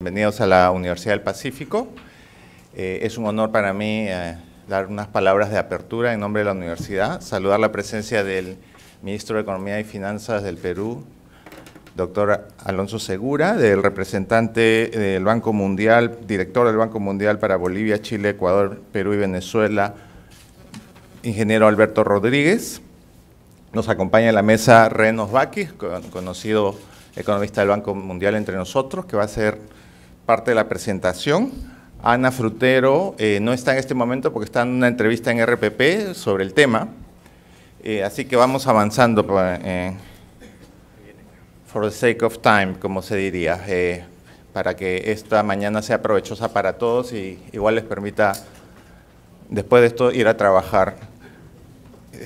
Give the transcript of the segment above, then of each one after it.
Bienvenidos a la Universidad del Pacífico. Es un honor para mí dar unas palabras de apertura en nombre de la universidad, saludar la presencia del Ministro de Economía y Finanzas del Perú, doctor Alonso Segura, del representante del Banco Mundial, director del Banco Mundial para Bolivia, Chile, Ecuador, Perú y Venezuela, ingeniero Alberto Rodríguez. Nos acompaña en la mesa Renos Bakis, conocido economista del Banco Mundial entre nosotros, que va a ser parte de la presentación. Ana Frutero no está en este momento porque está en una entrevista en RPP sobre el tema, así que vamos avanzando for the sake of time, como se diría, para que esta mañana sea provechosa para todos y igual les permita, después de esto, ir a trabajar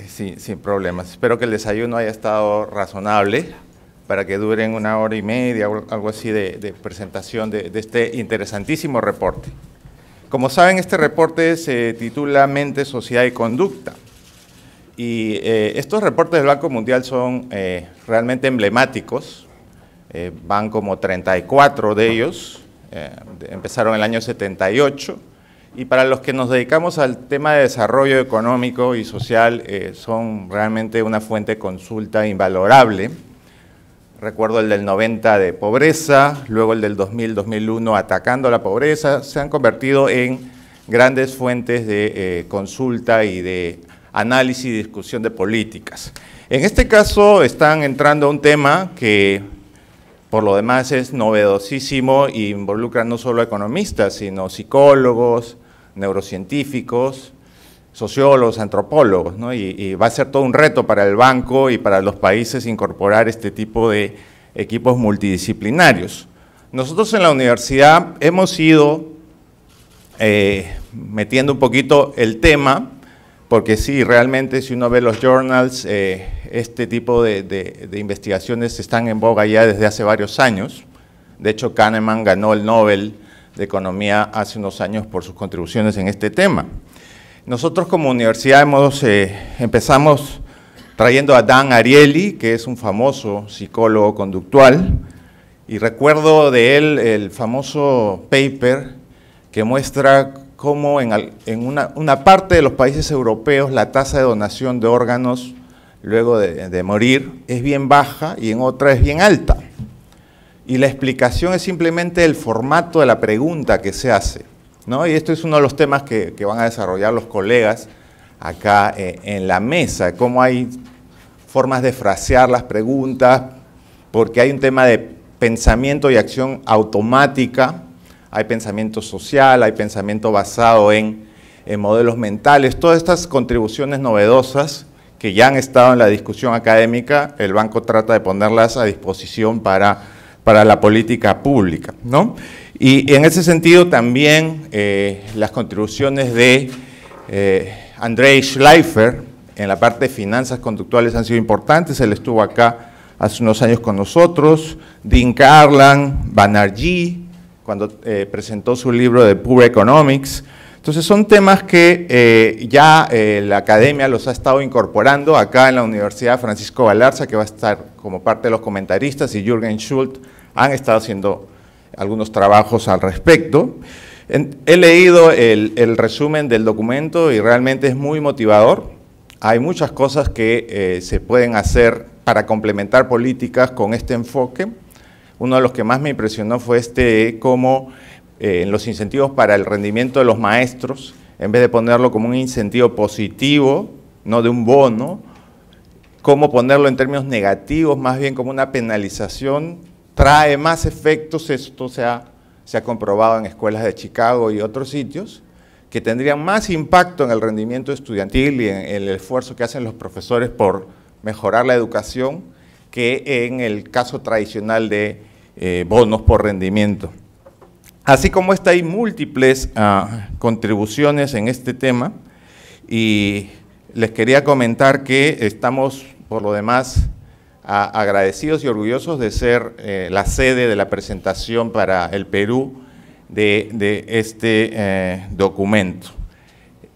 sin problemas. Espero que el desayuno haya estado razonable, para que duren 1 hora y media, algo así de presentación de este interesantísimo reporte. Como saben, este reporte se titula Mente, Sociedad y Conducta. Y estos reportes del Banco Mundial son realmente emblemáticos, van como 34 de ellos, empezaron en el año 78, y para los que nos dedicamos al tema de desarrollo económico y social, son realmente una fuente de consulta invalorable. Recuerdo el del 90 de pobreza, luego el del 2000-2001 atacando la pobreza, se han convertido en grandes fuentes de consulta y de análisis y discusión de políticas. En este caso están entrando a un tema que por lo demás es novedosísimo e involucra no solo a economistas, sino psicólogos, neurocientíficos, sociólogos, antropólogos, ¿no? Y va a ser todo un reto para el banco y para los países incorporar este tipo de equipos multidisciplinarios. Nosotros en la universidad hemos ido metiendo un poquito el tema, porque sí, realmente si uno ve los journals, este tipo de investigaciones están en boga ya desde hace varios años. De hecho, Kahneman ganó el Nobel de Economía hace unos años por sus contribuciones en este tema. Nosotros como universidad empezamos trayendo a Dan Ariely, que es un famoso psicólogo conductual, y recuerdo de él el famoso paper que muestra cómo en una parte de los países europeos la tasa de donación de órganos luego de morir es bien baja y en otra es bien alta. Y la explicación es simplemente el formato de la pregunta que se hace, ¿no? Y esto es uno de los temas que van a desarrollar los colegas acá en la mesa, cómo hay formas de frasear las preguntas, porque hay un tema de pensamiento y acción automática, hay pensamiento social, hay pensamiento basado en modelos mentales, todas estas contribuciones novedosas que ya han estado en la discusión académica, el banco trata de ponerlas a disposición para la política pública, ¿no? Y en ese sentido también las contribuciones de Andrei Schleifer en la parte de finanzas conductuales han sido importantes. Él estuvo acá hace unos años con nosotros. Dean Karlan, Banerjee, cuando presentó su libro de Poor Economics. Entonces son temas que ya la academia los ha estado incorporando. Acá en la Universidad Francisco Galarza, que va a estar como parte de los comentaristas, y Jürgen Schult han estado haciendo algunos trabajos al respecto. He leído el resumen del documento y realmente es muy motivador. Hay muchas cosas que se pueden hacer para complementar políticas con este enfoque. Uno de los que más me impresionó fue cómo en los incentivos para el rendimiento de los maestros, en vez de ponerlo como un incentivo positivo, no de un bono, cómo ponerlo en términos negativos, más bien como una penalización, trae más efectos. Esto se ha comprobado en escuelas de Chicago y otros sitios, que tendrían más impacto en el rendimiento estudiantil y en el esfuerzo que hacen los profesores por mejorar la educación, que en el caso tradicional de bonos por rendimiento. Así como esta, hay múltiples contribuciones en este tema, y les quería comentar que estamos, por lo demás, agradecidos y orgullosos de ser la sede de la presentación para el Perú de este documento.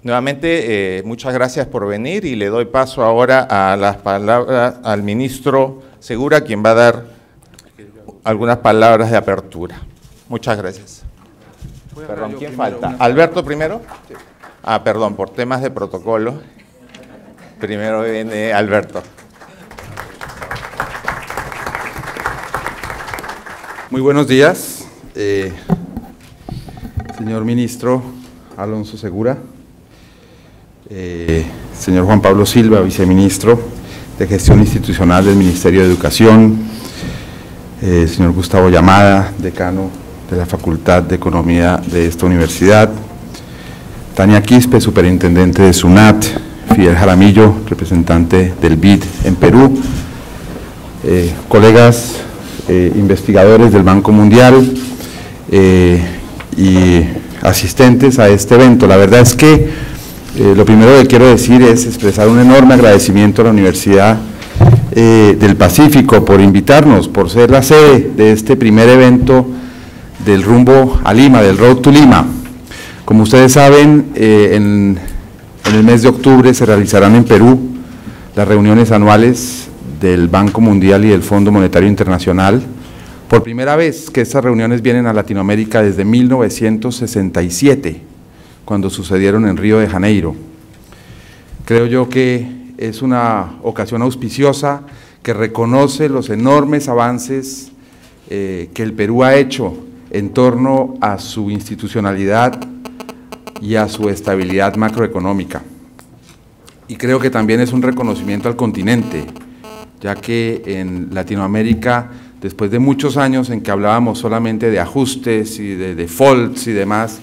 Nuevamente, muchas gracias por venir y le doy paso ahora a las palabras al ministro Segura, quien va a dar algunas palabras de apertura. Muchas gracias. Perdón, ¿quién falta? ¿Alberto primero? Sí. Ah, perdón, por temas de protocolo. Primero viene Alberto. Muy buenos días, señor ministro Alonso Segura, señor Juan Pablo Silva, viceministro de Gestión Institucional del Ministerio de Educación, señor Gustavo Llamada, decano de la Facultad de Economía de esta universidad, Tania Quispe, superintendente de SUNAT, Fidel Jaramillo, representante del BID en Perú, colegas investigadores del Banco Mundial y asistentes a este evento. La verdad es que lo primero que quiero decir es expresar un enorme agradecimiento a la Universidad del Pacífico por invitarnos, por ser la sede de este primer evento del rumbo a Lima, del Road to Lima. Como ustedes saben, en el mes de octubre se realizarán en Perú las reuniones anuales del Banco Mundial y del Fondo Monetario Internacional. Por primera vez que estas reuniones vienen a Latinoamérica desde 1967, cuando sucedieron en Río de Janeiro. Creo yo que es una ocasión auspiciosa que reconoce los enormes avances que el Perú ha hecho en torno a su institucionalidad y a su estabilidad macroeconómica. Y creo que también es un reconocimiento al continente, ya que en Latinoamérica, después de muchos años en que hablábamos solamente de ajustes y de defaults y demás,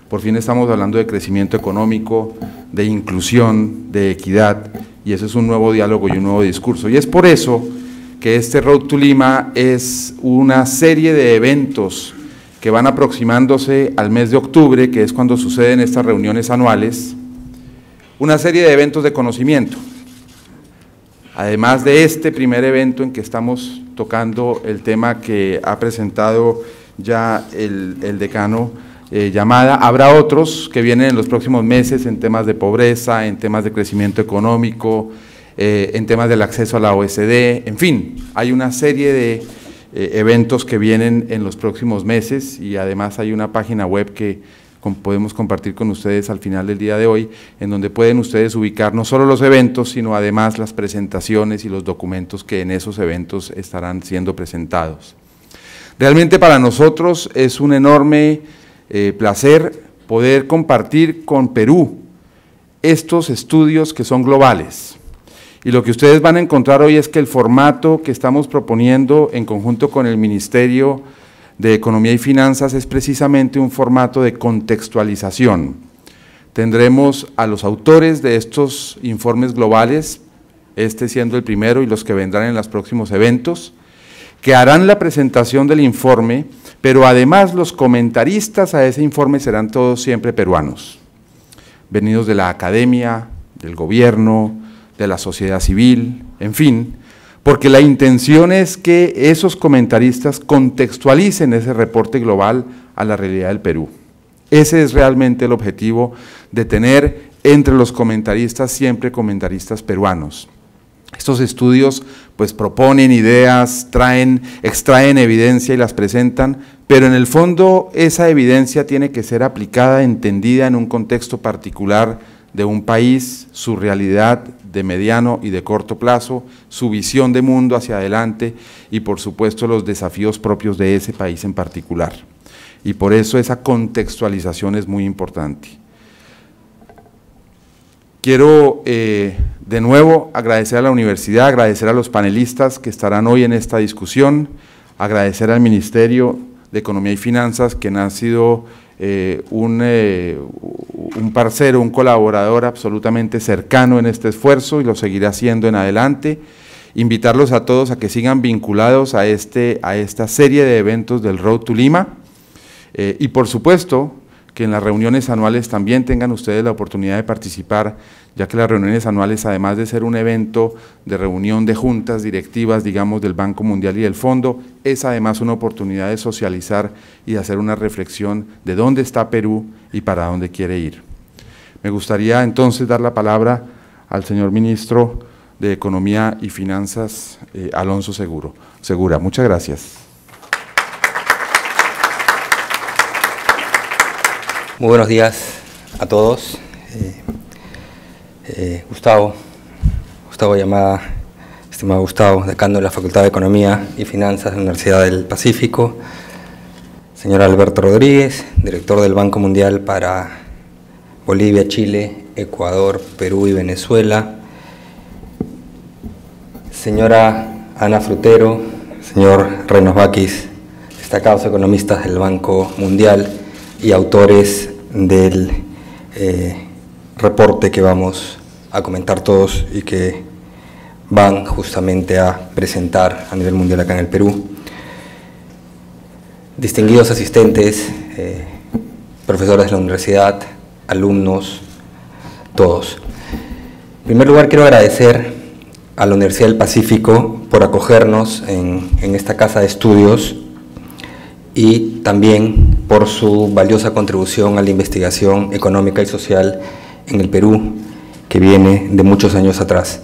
por fin estamos hablando de crecimiento económico, de inclusión, de equidad, y eso es un nuevo diálogo y un nuevo discurso. Y es por eso que este Road to Lima es una serie de eventos que van aproximándose al mes de octubre, que es cuando suceden estas reuniones anuales, una serie de eventos de conocimiento. Además de este primer evento en que estamos tocando el tema que ha presentado ya el decano Llamada, habrá otros que vienen en los próximos meses en temas de pobreza, en temas de crecimiento económico, en temas del acceso a la OECD, en fin, hay una serie de eventos que vienen en los próximos meses y además hay una página web que podemos compartir con ustedes al final del día de hoy, en donde pueden ustedes ubicar no solo los eventos, sino además las presentaciones y los documentos que en esos eventos estarán siendo presentados. Realmente para nosotros es un enorme placer poder compartir con Perú estos estudios que son globales. Y lo que ustedes van a encontrar hoy es que el formato que estamos proponiendo en conjunto con el Ministerio de Economía y Finanzas es precisamente un formato de contextualización. Tendremos a los autores de estos informes globales, este siendo el primero y los que vendrán en los próximos eventos, que harán la presentación del informe, pero además los comentaristas a ese informe serán todos siempre peruanos, venidos de la academia, del gobierno, de la sociedad civil, en fin, porque la intención es que esos comentaristas contextualicen ese reporte global a la realidad del Perú. Ese es realmente el objetivo de tener entre los comentaristas siempre comentaristas peruanos. Estos estudios pues proponen ideas, extraen evidencia y las presentan, pero en el fondo esa evidencia tiene que ser aplicada, entendida en un contexto particular de un país, su realidad de mediano y de corto plazo, su visión de mundo hacia adelante y por supuesto los desafíos propios de ese país en particular. Y por eso esa contextualización es muy importante. Quiero de nuevo agradecer a la universidad, agradecer a los panelistas que estarán hoy en esta discusión, agradecer al Ministerio de Economía y Finanzas, quien ha sido un parcero, un colaborador absolutamente cercano en este esfuerzo y lo seguirá haciendo en adelante. Invitarlos a todos a que sigan vinculados a esta serie de eventos del Road to Lima y por supuesto que en las reuniones anuales también tengan ustedes la oportunidad de participar, ya que las reuniones anuales, además de ser un evento de reunión de juntas directivas, digamos, del Banco Mundial y del Fondo, es además una oportunidad de socializar y de hacer una reflexión de dónde está Perú y para dónde quiere ir. Me gustaría entonces dar la palabra al señor ministro de Economía y Finanzas, Alonso Segura. Muchas gracias. Muy buenos días a todos. Gustavo Llamada, estimado Gustavo, decano de la Facultad de Economía y Finanzas de la Universidad del Pacífico. Señor Alberto Rodríguez, director del Banco Mundial para Bolivia, Chile, Ecuador, Perú y Venezuela. Señora Ana Frutero, señor Renos Bakis, destacados economistas del Banco Mundial y autores del reporte que vamos a comentar todos y que van justamente a presentar a nivel mundial acá en el Perú. Distinguidos asistentes, profesores de la universidad, alumnos, todos. En primer lugar, quiero agradecer a la Universidad del Pacífico por acogernos en esta casa de estudios y también por su valiosa contribución a la investigación económica y social en el Perú, que viene de muchos años atrás.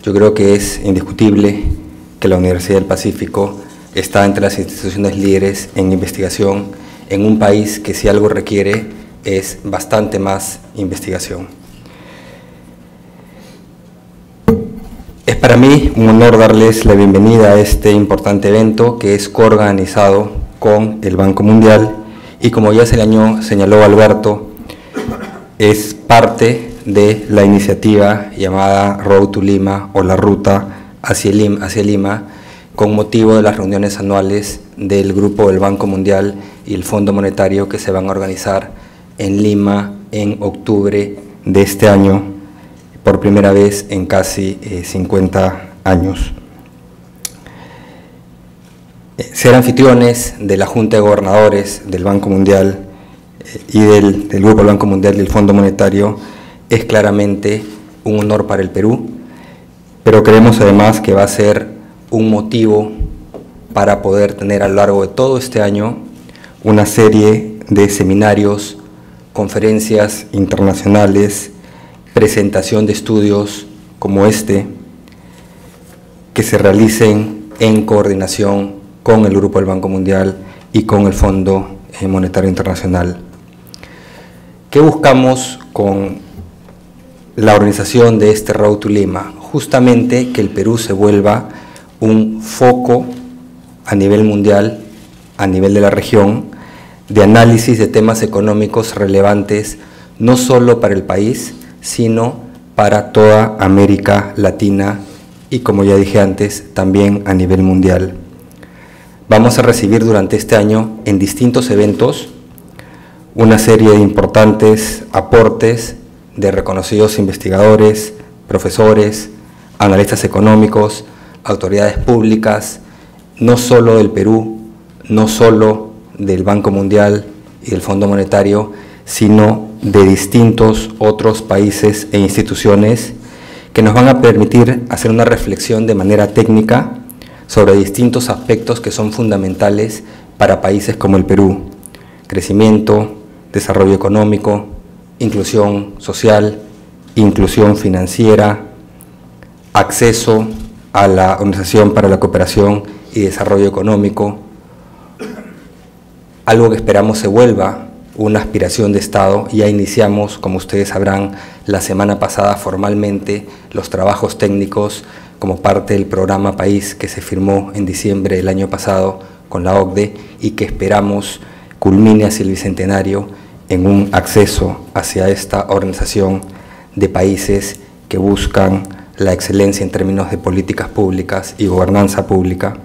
Yo creo que es indiscutible que la Universidad del Pacífico está entre las instituciones líderes en investigación en un país que, si algo requiere, es bastante más investigación. Es para mí un honor darles la bienvenida a este importante evento que es coorganizado con el Banco Mundial y, como ya señaló Alberto, es parte de la iniciativa llamada Road to Lima, o la ruta hacia Lima, con motivo de las reuniones anuales del Grupo del Banco Mundial y el Fondo Monetario que se van a organizar en Lima en octubre de este año, por primera vez en casi 50 años. Ser anfitriones de la Junta de Gobernadores del Banco Mundial y del Grupo del Banco Mundial y del Fondo Monetario es claramente un honor para el Perú, pero creemos además que va a ser un motivo para poder tener a lo largo de todo este año una serie de seminarios, conferencias internacionales, presentación de estudios como este, que se realicen en coordinación con el Grupo del Banco Mundial y con el Fondo Monetario Internacional. ¿Qué buscamos con la organización de este Road to Lima? Justamente que el Perú se vuelva un foco a nivel mundial, a nivel de la región, de análisis de temas económicos relevantes, no solo para el país, sino para toda América Latina y, como ya dije antes, también a nivel mundial. Vamos a recibir durante este año en distintos eventos una serie de importantes aportes de reconocidos investigadores, profesores, analistas económicos, autoridades públicas, no solo del Perú, no solo del Banco Mundial y del Fondo Monetario, sino de distintos otros países e instituciones que nos van a permitir hacer una reflexión de manera técnica sobre distintos aspectos que son fundamentales para países como el Perú: crecimiento, desarrollo económico, inclusión social, inclusión financiera, acceso a la Organización para la Cooperación y Desarrollo Económico, algo que esperamos se vuelva una aspiración de Estado. Ya iniciamos, como ustedes sabrán, la semana pasada formalmente los trabajos técnicos como parte del programa País que se firmó en diciembre del año pasado con la OCDE y que esperamos culmine hacia el Bicentenario en un acceso hacia esta organización de países que buscan la excelencia en términos de políticas públicas y gobernanza pública.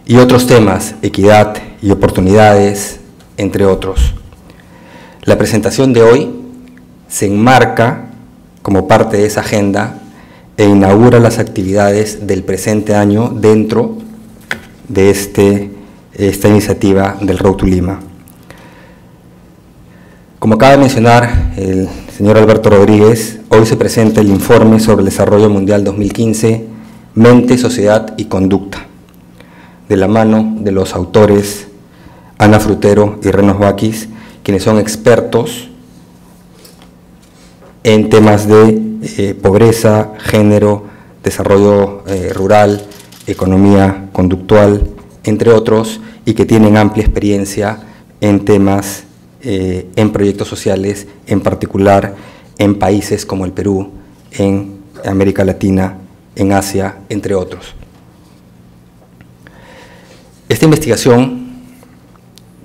Y otros temas, equidad y oportunidades, entre otros. La presentación de hoy se enmarca como parte de esa agenda e inaugura las actividades del presente año dentro de esta iniciativa del Road to Lima. Como acaba de mencionar el señor Alberto Rodríguez, hoy se presenta el informe sobre el desarrollo mundial 2015, Mente, Sociedad y Conducta, de la mano de los autores Ana Frutero y Renos Bakis, quienes son expertos en temas de pobreza, género, desarrollo rural, economía conductual, entre otros, y que tienen amplia experiencia en temas en proyectos sociales, en particular en países como el Perú, en América Latina, en Asia, entre otros. Esta investigación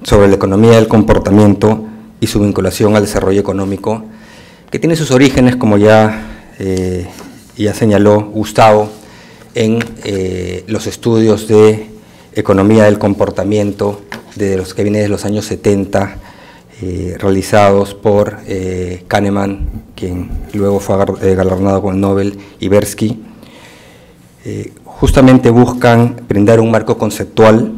sobre la economía del comportamiento y su vinculación al desarrollo económico, que tiene sus orígenes, como ya señaló Gustavo, en los estudios de economía del comportamiento de los que vienen de los años 70, realizados por Kahneman, quien luego fue galardonado con el Nobel, y Tversky, justamente buscan brindar un marco conceptual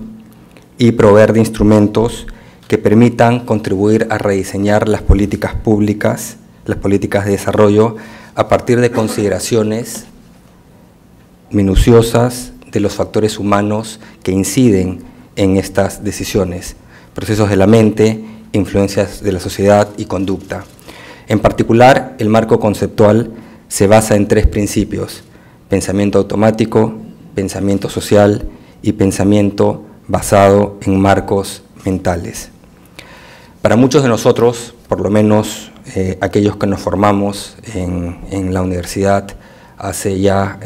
y proveer de instrumentos que permitan contribuir a rediseñar las políticas públicas, las políticas de desarrollo, a partir de consideraciones minuciosas de los factores humanos que inciden en estas decisiones, procesos de la mente, influencias de la sociedad y conducta. En particular, el marco conceptual se basa en 3 principios: pensamiento automático, pensamiento social y pensamiento basado en marcos mentales. Para muchos de nosotros, por lo menos aquellos que nos formamos en la universidad hace ya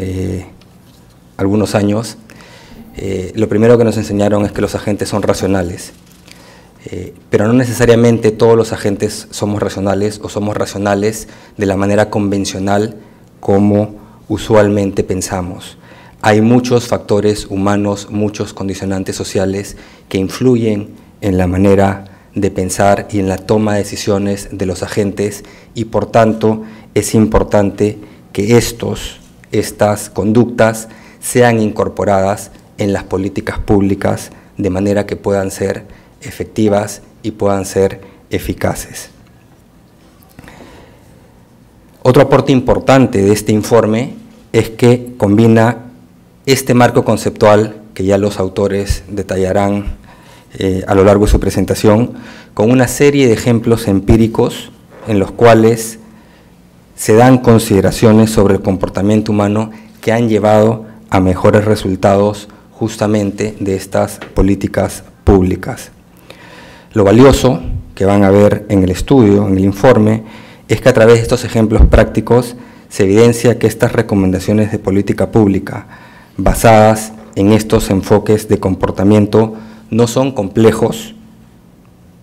algunos años, lo primero que nos enseñaron es que los agentes son racionales, pero no necesariamente todos los agentes somos racionales o somos racionales de la manera convencional como usualmente pensamos. Hay muchos factores humanos, muchos condicionantes sociales que influyen en la manera de pensar y en la toma de decisiones de los agentes, y por tanto es importante que estas conductas sean incorporadas en las políticas públicas de manera que puedan ser efectivas y puedan ser eficaces. Otro aporte importante de este informe es que combina este marco conceptual, que ya los autores detallarán a lo largo de su presentación, con una serie de ejemplos empíricos en los cuales se dan consideraciones sobre el comportamiento humano que han llevado a mejores resultados justamente de estas políticas públicas. Lo valioso que van a ver en el estudio, en el informe, es que a través de estos ejemplos prácticos se evidencia que estas recomendaciones de política pública basadas en estos enfoques de comportamiento no son complejos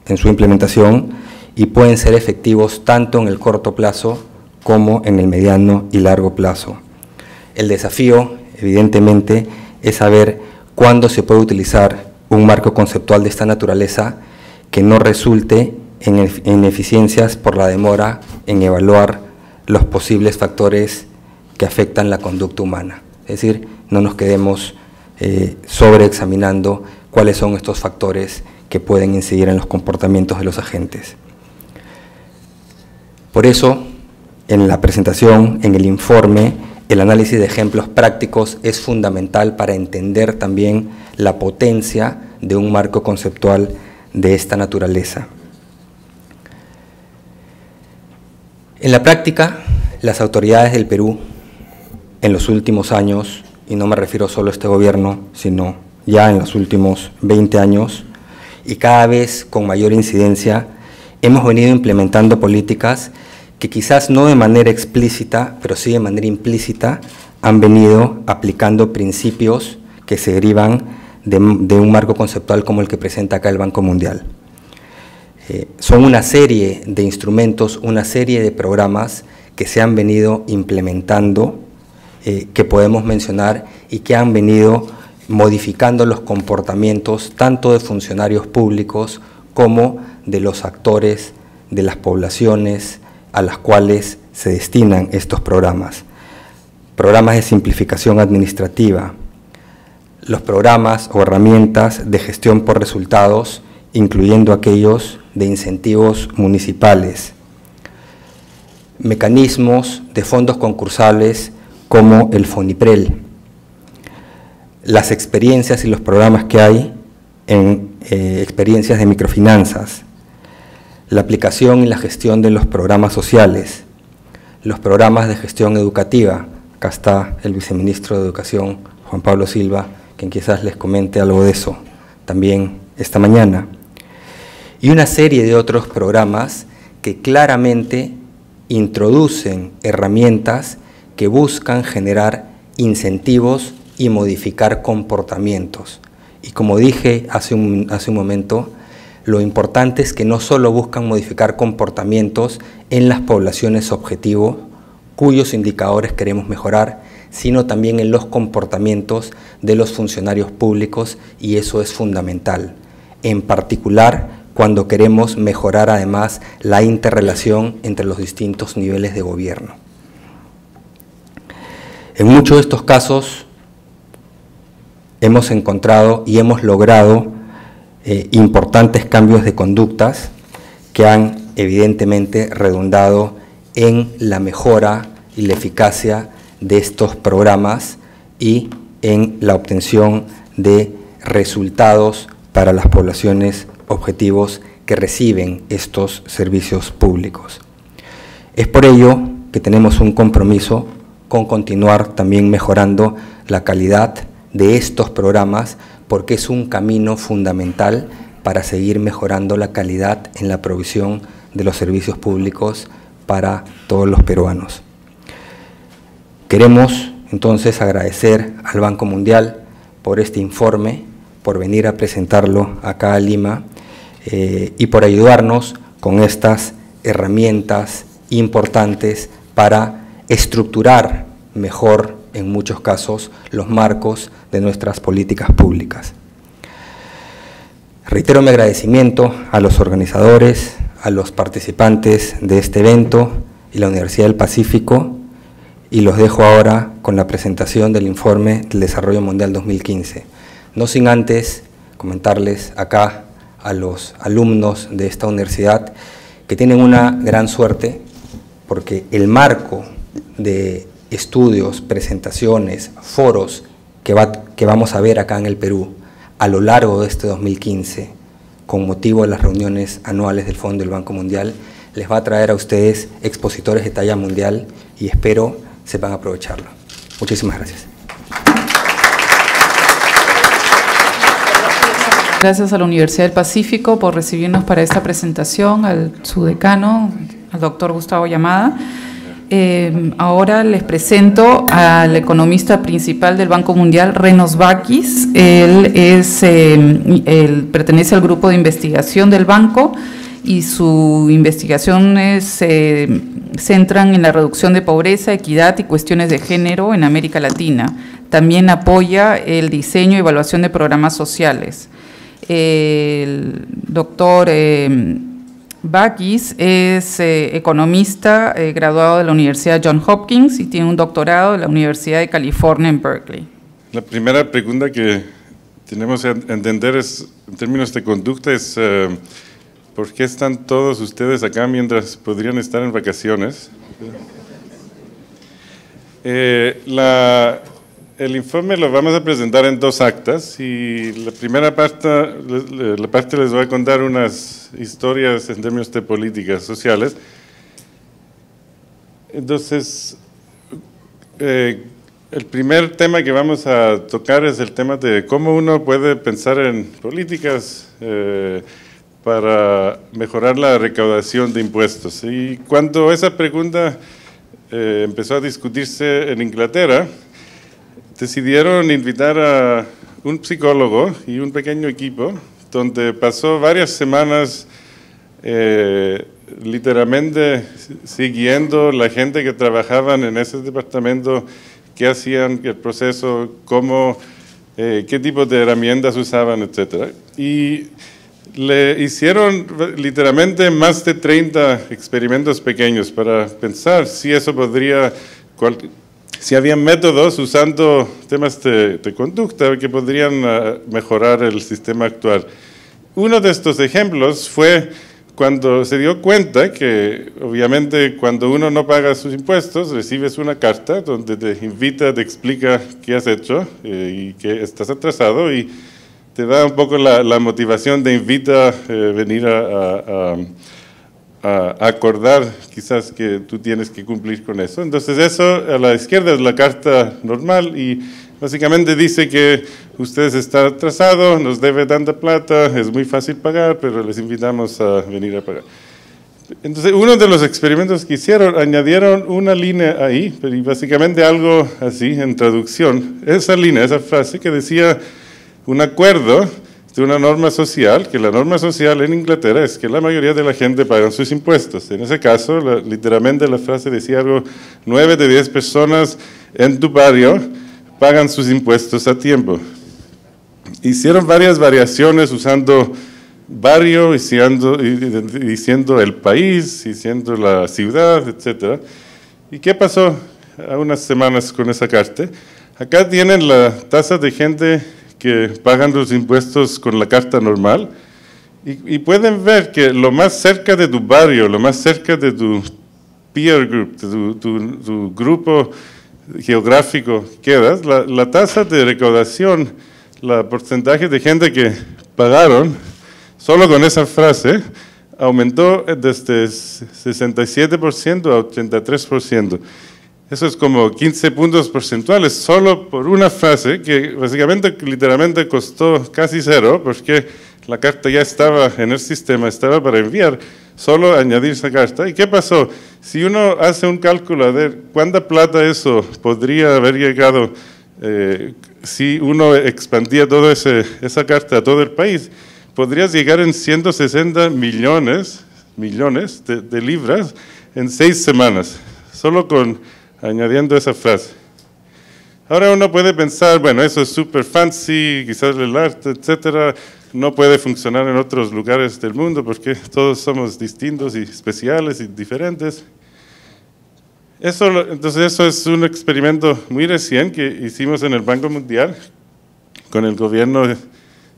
en su implementación y pueden ser efectivos tanto en el corto plazo como en el mediano y largo plazo. El desafío, evidentemente, es saber cuándo se puede utilizar un marco conceptual de esta naturaleza que no resulte en ineficiencias por la demora en evaluar los posibles factores que afectan la conducta humana. Es decir, no nos quedemos sobreexaminando cuáles son estos factores que pueden incidir en los comportamientos de los agentes. Por eso, en la presentación, en el informe, el análisis de ejemplos prácticos es fundamental para entender también la potencia de un marco conceptual de esta naturaleza. En la práctica, las autoridades del Perú, en los últimos años, y no me refiero solo a este gobierno, sino ya en los últimos 20 años, y cada vez con mayor incidencia, hemos venido implementando políticas que quizás no de manera explícita, pero sí de manera implícita, han venido aplicando principios que se derivan de un marco conceptual como el que presenta acá el Banco Mundial. Son una serie de instrumentos, una serie de programas que se han venido implementando, que podemos mencionar y que han venido modificando los comportamientos tanto de funcionarios públicos como de los actores de las poblaciones a las cuales se destinan estos programas. Programas de simplificación administrativa, los programas o herramientas de gestión por resultados, incluyendo aquellos de incentivos municipales, mecanismos de fondos concursables como el FONIPREL, las experiencias y los programas que hay en experiencias de microfinanzas, la aplicación y la gestión de los programas sociales, los programas de gestión educativa. Acá está el viceministro de Educación, Juan Pablo Silva, quien quizás les comente algo de eso también esta mañana. y una serie de otros programas que claramente introducen herramientas que buscan generar incentivos y modificar comportamientos. Y como dije hace un momento, lo importante es que no solo buscan modificar comportamientos en las poblaciones objetivo, cuyos indicadores queremos mejorar, sino también en los comportamientos de los funcionarios públicos, y eso es fundamental. En particular, cuando queremos mejorar además la interrelación entre los distintos niveles de gobierno. En muchos de estos casos hemos encontrado y hemos logrado importantes cambios de conductas que han evidentemente redundado en la mejora y la eficacia de estos programas y en la obtención de resultados para las poblaciones objetivos que reciben estos servicios públicos. Es por ello que tenemos un compromiso con continuar también mejorando la calidad de estos programas, porque es un camino fundamental para seguir mejorando la calidad en la provisión de los servicios públicos para todos los peruanos. Queremos entonces agradecer al Banco Mundial por este informe, por venir a presentarlo acá a Lima y por ayudarnos con estas herramientas importantes para estructurar mejor, en muchos casos, los marcos de nuestras políticas públicas. Reitero mi agradecimiento a los organizadores, a los participantes de este evento y la Universidad del Pacífico, y los dejo ahora con la presentación del Informe del Desarrollo Mundial 2015. No sin antes comentarles acá a los alumnos de esta universidad que tienen una gran suerte, porque el marco de estudios, presentaciones, foros que vamos a ver acá en el Perú a lo largo de este 2015, con motivo de las reuniones anuales del Fondo del Banco Mundial, les va a traer a ustedes expositores de talla mundial y espero sepan aprovecharlo. Muchísimas gracias. Gracias a la Universidad del Pacífico por recibirnos para esta presentación, su decano, al doctor Gustavo Llamada. Ahora les presento al economista principal del Banco Mundial, Renos Bakis. Él pertenece al grupo de investigación del banco y sus investigaciones se centran en la reducción de pobreza, equidad y cuestiones de género en América Latina. También apoya el diseño y evaluación de programas sociales. El doctor Bakis es economista graduado de la Universidad Johns Hopkins y tiene un doctorado de la Universidad de California en Berkeley. La primera pregunta que tenemos que entender es, en términos de conducta, es ¿por qué están todos ustedes acá mientras podrían estar en vacaciones? El informe lo vamos a presentar en 2 actas y la primera parte les voy a contar unas historias en términos de políticas sociales. Entonces, el primer tema que vamos a tocar es el tema de cómo uno puede pensar en políticas para mejorar la recaudación de impuestos. Y cuando esa pregunta empezó a discutirse en Inglaterra, decidieron invitar a un psicólogo y un pequeño equipo, donde pasó varias semanas literalmente siguiendo la gente que trabajaban en ese departamento, qué hacían, el proceso, cómo, qué tipo de herramientas usaban, etc. Y le hicieron literalmente más de 30 experimentos pequeños para pensar si eso podría, si había métodos usando temas de conducta que podrían mejorar el sistema actual. Uno de estos ejemplos fue cuando se dio cuenta que, obviamente, cuando uno no paga sus impuestos, recibes una carta donde te invita, te explica qué has hecho y que estás atrasado, y te da un poco la motivación, te invita a venir a acordar quizás que tú tienes que cumplir con eso. Entonces eso a la izquierda es la carta normal y Básicamente dice que ustedes están atrasados, nos debe tanta plata, es muy fácil pagar, pero les invitamos a venir a pagar. Entonces, uno de los experimentos que hicieron, añadieron una línea ahí, pero básicamente algo así, en traducción. Esa línea, esa frase que decía un acuerdo de una norma social, que la norma social en Inglaterra es que la mayoría de la gente paga sus impuestos. En ese caso, literalmente la frase decía algo, 9 de 10 personas en tu barrio pagan sus impuestos a tiempo. Hicieron varias variaciones usando barrio, diciendo el país, diciendo la ciudad, etc. ¿Y qué pasó a unas semanas con esa carta? Acá tienen la tasa de gente que pagan los impuestos con la carta normal y pueden ver que lo más cerca de tu barrio, lo más cerca de tu peer group, de tu grupo geográfico quedas, la tasa de recaudación, el porcentaje de gente que pagaron, solo con esa frase, aumentó desde 67% a 83%. Eso es como 15 puntos porcentuales, solo por una frase que básicamente, literalmente costó casi cero, porque la carta ya estaba en el sistema, estaba para enviar, solo añadir esa carta. ¿Y qué pasó? Si uno hace un cálculo a ver cuánta plata eso podría haber llegado si uno expandía toda esa carta a todo el país, podrías llegar en 160 millones de libras en 6 semanas, solo añadiendo esa frase. Ahora uno puede pensar, bueno, eso es súper fancy, quizás el arte, etcétera, no puede funcionar en otros lugares del mundo porque todos somos distintos y especiales y diferentes. Entonces eso es un experimento muy recién que hicimos en el Banco Mundial con el gobierno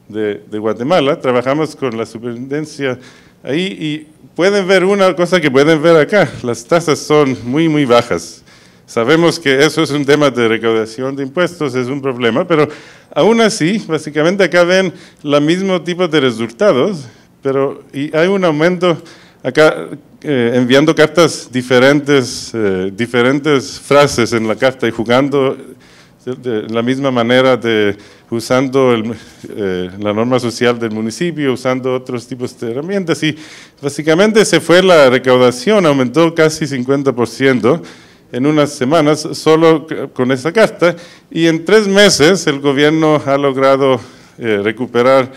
de Guatemala. Trabajamos con la superintendencia ahí y pueden ver una cosa que pueden ver acá. Las tasas son muy, muy bajas. Sabemos que eso es un tema de recaudación de impuestos, es un problema, pero aún así, básicamente acá ven el mismo tipo de resultados, pero hay un aumento acá enviando cartas diferentes frases en la carta y jugando de la misma manera, usando la norma social del municipio, usando otros tipos de herramientas, y básicamente se fue la recaudación, aumentó casi 50% en unas semanas solo con esa carta, y en 3 meses el gobierno ha logrado recuperar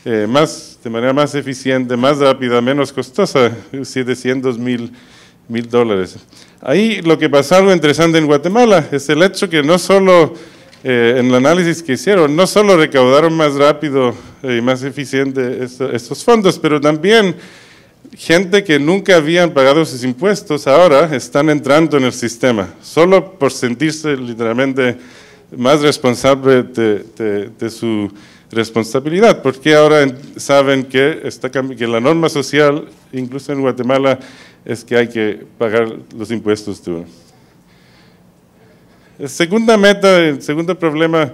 de manera más eficiente, más rápida, menos costosa, $700,000. Ahí lo que pasó algo interesante en Guatemala es el hecho que no solo en el análisis que hicieron, no solo recaudaron más rápido y más eficiente estos fondos, pero también gente que nunca habían pagado sus impuestos ahora están entrando en el sistema, solo por sentirse literalmente más responsable de su responsabilidad, porque ahora saben que la norma social, incluso en Guatemala, es que hay que pagar los impuestos de uno. La segunda meta, el segundo problema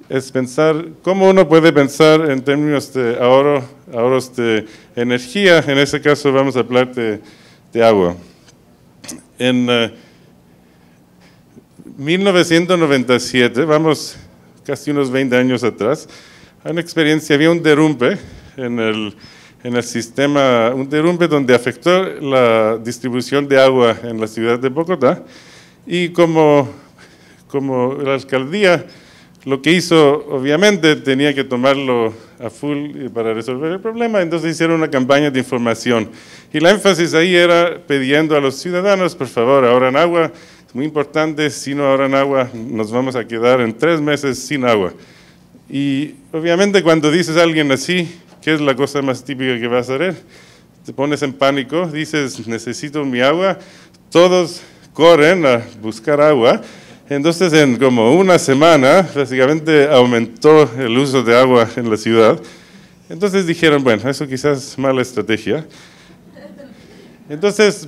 es pensar cómo uno puede pensar en términos de ahorros de energía. En ese caso vamos a hablar de agua. En 1997, vamos casi unos 20 años atrás, había un derrumbe en el sistema, un derrumbe donde afectó la distribución de agua en la ciudad de Bogotá, y como la alcaldía lo que hizo, obviamente tenía que tomarlo a full para resolver el problema, entonces hicieron una campaña de información, y la énfasis ahí era pidiendo a los ciudadanos, por favor, ahorren agua, es muy importante, si no ahorran agua nos vamos a quedar en 3 meses sin agua. Y obviamente cuando dices a alguien así, ¿qué es la cosa más típica que vas a hacer? Te pones en pánico, dices, necesito mi agua, todos corren a buscar agua. Entonces en como una semana, básicamente aumentó el uso de agua en la ciudad. Entonces dijeron, bueno, eso quizás es mala estrategia. Entonces,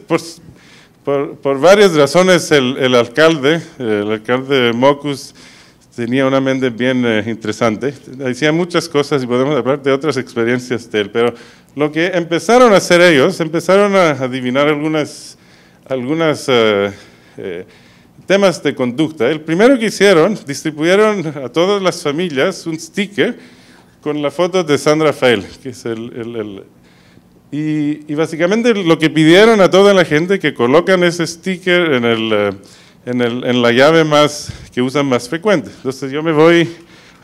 por varias razones, el alcalde Mockus, tenía una mente bien interesante, decía muchas cosas y podemos hablar de otras experiencias de él, pero lo que empezaron a hacer ellos, empezaron a adivinar algunas temas de conducta. El primero que hicieron, distribuyeron a todas las familias un sticker con la foto de San Rafael, que es y básicamente lo que pidieron a toda la gente que colocan ese sticker en la llave que usan más frecuente. Entonces yo me voy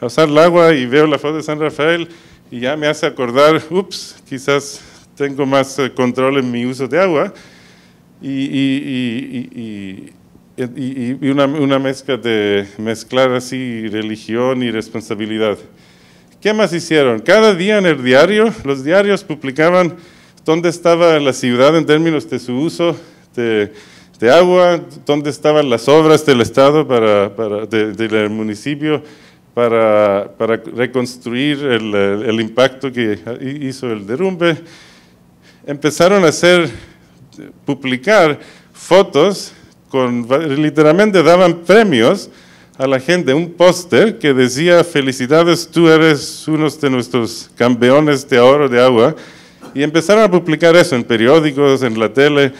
a usar el agua y veo la foto de San Rafael y ya me hace acordar, ups, quizás tengo más control en mi uso de agua y una mezcla de mezclar así religión y responsabilidad. ¿Qué más hicieron? Cada día en el diario, los diarios publicaban dónde estaba la ciudad en términos de su uso de agua, dónde estaban las obras del Estado, del municipio, para reconstruir el impacto que hizo el derrumbe. Empezaron a publicar fotos, literalmente daban premios a la gente, un póster que decía: felicidades, tú eres uno de nuestros campeones de ahorro de agua. Y empezaron a publicar eso en periódicos, en la tele,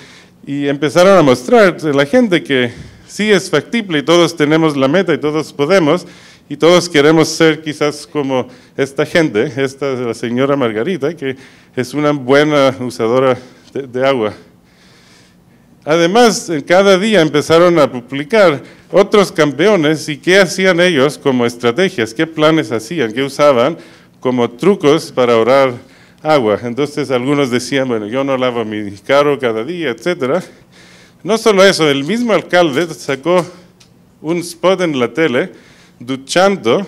y empezaron a mostrar a la gente que sí es factible y todos tenemos la meta y todos podemos, y todos queremos ser quizás como esta gente, la señora Margarita, que es una buena usadora de agua. Además, cada día empezaron a publicar otros campeones y qué hacían ellos como estrategias, qué planes hacían, qué usaban como trucos para ahorrar agua. Entonces algunos decían, bueno, yo no lavo mi carro cada día, etc. No solo eso, el mismo alcalde sacó un spot en la tele duchando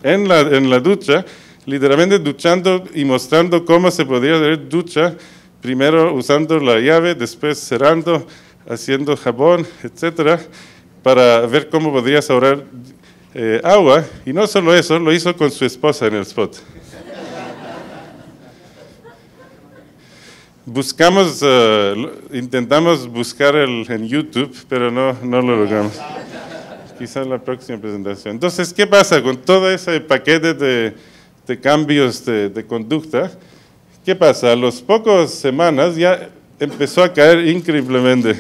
en la ducha, literalmente duchando y mostrando cómo se podía hacer ducha, primero usando la llave, después cerrando, haciendo jabón, etc., para ver cómo podrías ahorrar agua. Y no solo eso, lo hizo con su esposa en el spot. Intentamos buscar en YouTube, pero no lo logramos. Quizás la próxima presentación. Entonces, ¿qué pasa con todo ese paquete de cambios de conducta? ¿Qué pasa? A las pocas semanas ya empezó a caer increíblemente.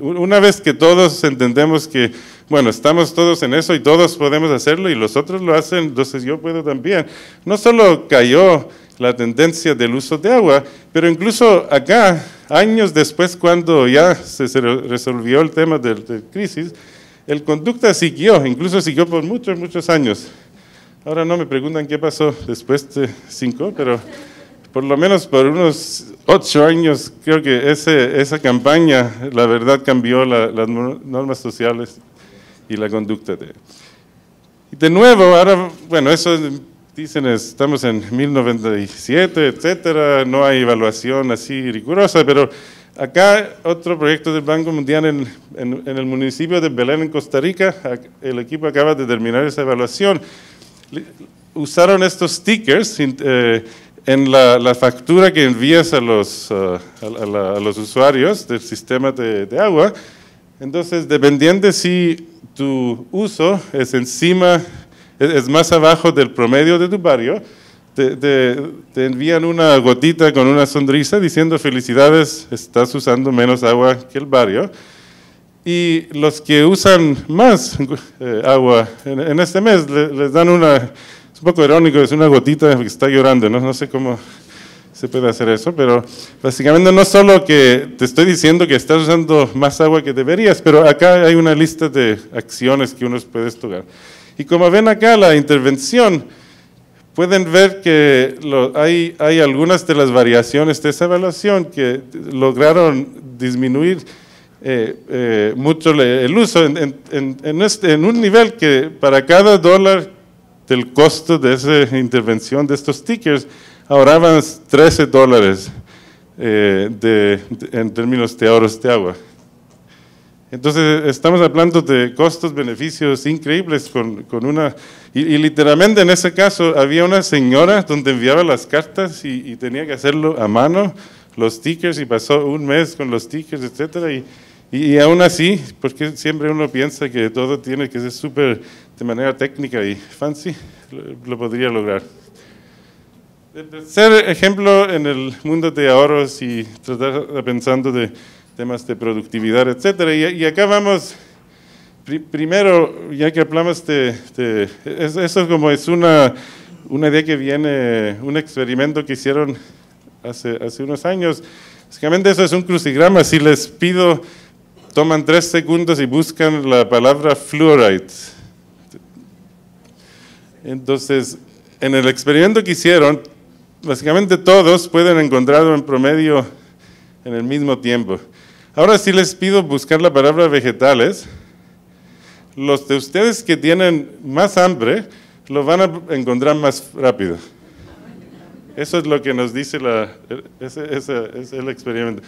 Una vez que todos entendemos que, bueno, estamos todos en eso y todos podemos hacerlo y los otros lo hacen, entonces yo puedo también. No solo cayó la tendencia del uso de agua, pero incluso acá, años después, cuando ya se resolvió el tema de crisis, el conducta incluso siguió por muchos, muchos años. Ahora no me preguntan qué pasó después de 5, pero por lo menos por unos 8 años, creo que esa campaña, la verdad, cambió las normas sociales y la conducta. Y de nuevo, ahora, bueno, eso dicen, estamos en 1097, etcétera, no hay evaluación así rigurosa, pero acá otro proyecto del Banco Mundial en el municipio de Belén, en Costa Rica, el equipo acaba de terminar esa evaluación. Usaron estos stickers en la factura que envías a los usuarios del sistema de agua. Entonces, dependiendo si tu uso es más abajo del promedio de tu barrio, te envían una gotita con una sonrisa diciendo: felicidades, estás usando menos agua que el barrio. Y los que usan más agua en este mes les dan es un poco irónico, es una gotita que está llorando, no sé cómo se puede hacer eso, pero básicamente no solo que te estoy diciendo que estás usando más agua que deberías, pero acá hay una lista de acciones que uno puede tocar. Y como ven acá la intervención, pueden ver que hay algunas de las variaciones de esa evaluación que lograron disminuir mucho el uso en un nivel que para cada dólar del costo de esa intervención de estos stickers ahorraban $13 en términos de ahorros de agua. Entonces estamos hablando de costos, beneficios increíbles y literalmente en ese caso había una señora donde enviaba las cartas y tenía que hacerlo a mano, los stickers, y pasó un mes con los stickers, etcétera, y aún así, porque siempre uno piensa que todo tiene que ser súper de manera técnica y fancy, lo podría lograr. El tercer ejemplo en el mundo de ahorros y tratar pensando de temas de productividad, etcétera. Y acá vamos, primero, ya que hablamos eso como es una idea que viene, un experimento que hicieron hace unos años. Básicamente eso es un crucigrama. Si les pido, toman 3 segundos y buscan la palabra fluoride. Entonces, en el experimento que hicieron, básicamente todos pueden encontrarlo en promedio en el mismo tiempo. Ahora si les pido buscar la palabra vegetales, los de ustedes que tienen más hambre, lo van a encontrar más rápido. Eso es lo que nos dice ese es el experimento.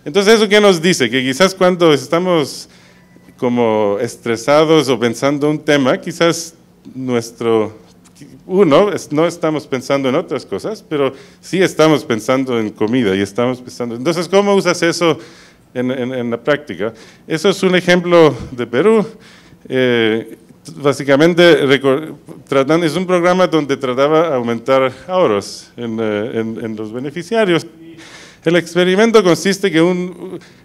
Entonces, ¿eso qué nos dice? Que quizás cuando estamos como estresados o pensando un tema, quizás no estamos pensando en otras cosas, pero sí estamos pensando en comida y estamos pensando. Entonces, ¿cómo usas eso en la práctica? Eso es un ejemplo de Perú. Básicamente, es un programa donde trataba de aumentar ahorros en los beneficiarios. El experimento consiste que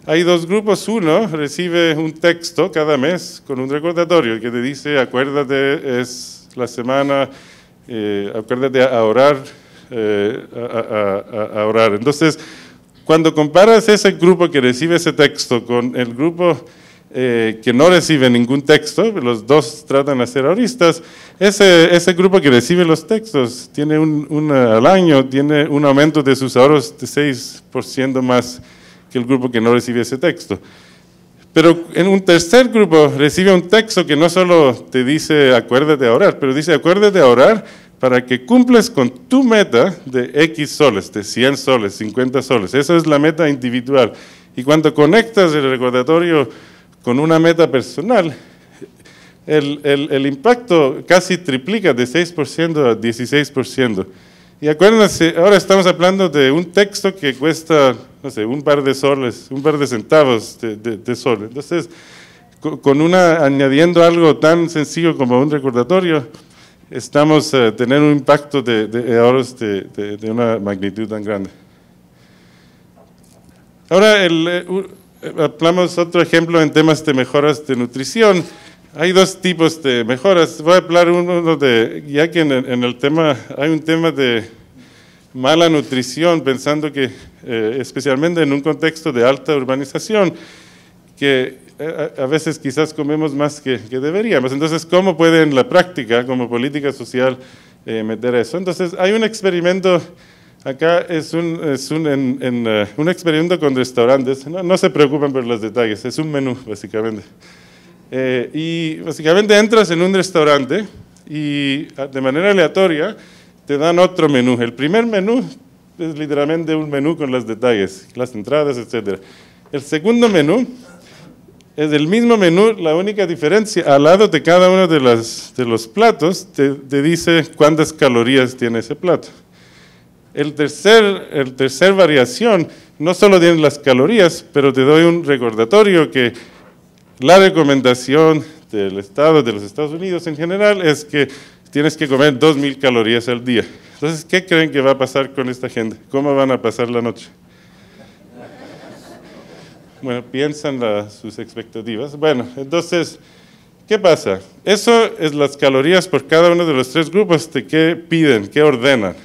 hay 2 grupos. Uno recibe un texto cada mes con un recordatorio que te dice, acuérdate, es la semana, acuérdate a orar, a orar. Entonces, cuando comparas ese grupo que recibe ese texto con el grupo que no recibe ningún texto, los dos tratan de ser ahorristas, ese grupo que recibe los textos tiene al año tiene un aumento de sus ahorros de 6% más que el grupo que no recibe ese texto. Pero en un tercer grupo recibe un texto que no solo te dice acuérdate a orar, pero dice acuérdate a orar para que cumples con tu meta de X soles, de 100 soles, 50 soles. Esa es la meta individual. Y cuando conectas el recordatorio con una meta personal, el impacto casi triplica de 6% a 16%. Y acuérdense, ahora estamos hablando de un texto que cuesta, no sé, un par de soles, un par de centavos de sol. Entonces, añadiendo algo tan sencillo como un recordatorio, estamos teniendo un impacto de ahorros de una magnitud tan grande. Ahora, hablamos otro ejemplo en temas de mejoras de nutrición. Hay 2 tipos de mejoras. Voy a hablar ya que en el tema, hay un tema de mala nutrición, pensando que, especialmente en un contexto de alta urbanización, que a veces quizás comemos más que deberíamos. Entonces, ¿cómo puede en la práctica, como política social, meter eso? Entonces, hay un experimento. Acá es un experimento con restaurantes. No se preocupen por los detalles, es un menú, básicamente. Y básicamente entras en un restaurante y de manera aleatoria te dan otro menú. El primer menú es literalmente un menú con los detalles, las entradas, etc. El segundo menú es el mismo menú, la única diferencia, al lado de cada uno de los platos te dice cuántas calorías tiene ese plato. El tercer variación no solo tiene las calorías, pero te doy un recordatorio que la recomendación del Estado, de los Estados Unidos en general, es que tienes que comer 2.000 calorías al día. Entonces, ¿qué creen que va a pasar con esta gente? ¿Cómo van a pasar la noche? Bueno, piensan sus expectativas. Bueno, entonces, ¿qué pasa? Eso es las calorías por cada uno de los 3 grupos de qué piden, qué ordenan.